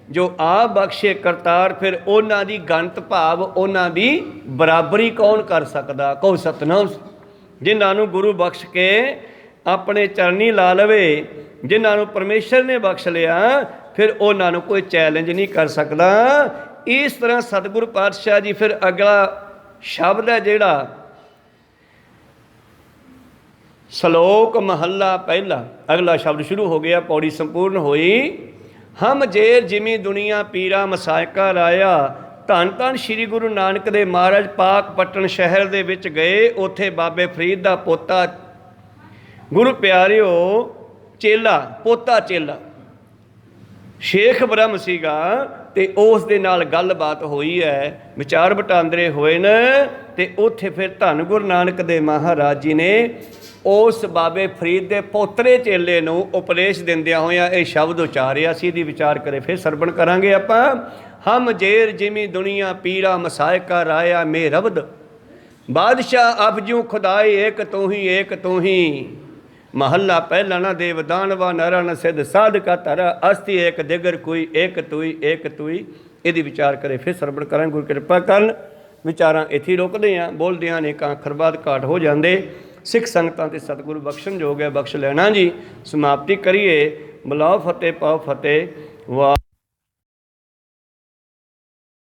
ਜੋ ਆਪ ਬਖਸ਼ੇ ਕਰਤਾਰ। ਫਿਰ ਉਹਨਾਂ ਦੀ ਗੰਤ ਭਾਵ ਉਹਨਾਂ ਦੀ ਬਰਾਬਰੀ ਕੌਣ ਕਰ ਸਕਦਾ? ਕਹੋ ਸਤਨਾਮ। ਜਿਨ੍ਹਾਂ ਨੂੰ ਗੁਰੂ ਬਖਸ਼ ਕੇ ਆਪਣੇ ਚਰਨੀ ਲਾ ਲਵੇ, ਜਿਨ੍ਹਾਂ ਨੂੰ ਪਰਮੇਸ਼ਰ ਨੇ ਬਖਸ਼ ਲਿਆ, ਫਿਰ ਉਹਨਾਂ ਨੂੰ ਕੋਈ ਚੈਲੰਜ ਨਹੀਂ ਕਰ ਸਕਦਾ। ਇਸ ਤਰ੍ਹਾਂ ਸਤਿਗੁਰੂ ਪਾਤਸ਼ਾਹ ਜੀ ਫਿਰ ਅਗਲਾ ਸ਼ਬਦ ਹੈ ਜਿਹੜਾ ਸ਼ਲੋਕ ਮਹੱਲਾ ਪਹਿਲਾ, ਅਗਲਾ ਸ਼ਬਦ ਸ਼ੁਰੂ ਹੋ ਗਿਆ, ਪੌੜੀ ਸੰਪੂਰਨ ਹੋਈ। ਹਮ ਜੇਰ ਜਿਮੀ ਦੁਨੀਆ ਪੀਰਾ ਮਸਾਇਕਾ ਰਾਇਆ। ਧੰਨ ਧੰਨ ਸ਼੍ਰੀ ਗੁਰੂ ਨਾਨਕ ਦੇਵ ਮਹਾਰਾਜ ਪਾਕਪਟਨ ਸ਼ਹਿਰ ਦੇ ਵਿੱਚ ਗਏ। ਉੱਥੇ ਬਾਬੇ ਫਰੀਦ ਦਾ ਪੋਤਾ ਗੁਰੂ ਪਿਆਰਿਓ ਚੇਲਾ, ਪੋਤਾ ਚੇਲਾ ਸ਼ੇਖ ਬ੍ਰਹਮ ਸੀਗਾ, ਅਤੇ ਉਸ ਦੇ ਨਾਲ ਗੱਲਬਾਤ ਹੋਈ ਹੈ, ਵਿਚਾਰ ਵਟਾਂਦਰੇ ਹੋਏ ਨੇ। ਅਤੇ ਉੱਥੇ ਫਿਰ ਧੰਨ ਗੁਰੂ ਨਾਨਕ ਦੇਵ ਮਹਾਰਾਜ ਜੀ ਨੇ ਉਸ ਬਾਬੇ ਫਰੀਦ ਦੇ ਪੋਤਰੇ ਚੇਲੇ ਨੂੰ ਉਪਦੇਸ਼ ਦਿੰਦਿਆਂ ਹੋਇਆਂ ਇਹ ਸ਼ਬਦ ਉਚਾਰਿਆ ਸੀ। ਇਹਦੀ ਵਿਚਾਰ ਕਰੇ ਫਿਰ ਸਰਵਣ ਕਰਾਂਗੇ ਆਪਾਂ। ਹਮ ਜੇਰ ਜਿਮੀ ਦੁਨੀਆ ਪੀਰਾ ਮਸਾਇਕਾ ਰਾਇਆ ਮੇ ਰਬਦ। ਬਾਦਸ਼ਾਹ ਅਫਜੂ ਖੁਦਾਈ ਏਕ ਤੂੰ ਹੀ, ਏਕ ਤੂੰ ਹੀ। ਮਹੱਲਾ ਪਹਿਲਾ ਨਾ ਦੇਵ ਦਾਨਵਾ ਨਰਾ ਨ ਸਿੱਧ ਸਾਧਕਾ ਧਰਾ। ਅਸਤੀ ਏਕ ਦਿਗਰ ਕੋਈ, ਏਕ ਤੂਈ, ਏਕ ਤੂਈ। ਇਹਦੀ ਵਿਚਾਰ ਕਰੇ ਫਿਰ ਸਰਵਣ ਕਰਾਂਗੇ। ਗੁਰੂ ਕਿਰਪਾ ਕਰਨ। ਵਿਚਾਰਾਂ ਇੱਥੇ ਹੀ ਰੁਕਦੇ ਹਾਂ, ਬੋਲਦਿਆਂ ਅਨੇਕਾਂ ਅੱਖਰ ਬਾਅਦ ਘਾਟ ਹੋ ਜਾਂਦੇ। ਸਿੱਖ ਸੰਗਤਾਂ ਤੇ ਸਤਿਗੁਰੂ ਬਖਸ਼ਣ ਜੋਗ ਹੈ, ਬਖਸ਼ ਲੈਣਾ ਜੀ। ਸਮਾਪਤੀ ਕਰੀਏ। ਬੁਲਾਓ ਫਤਿਹ, ਪਾਓ ਫਤਿਹ। ਵਾਹ।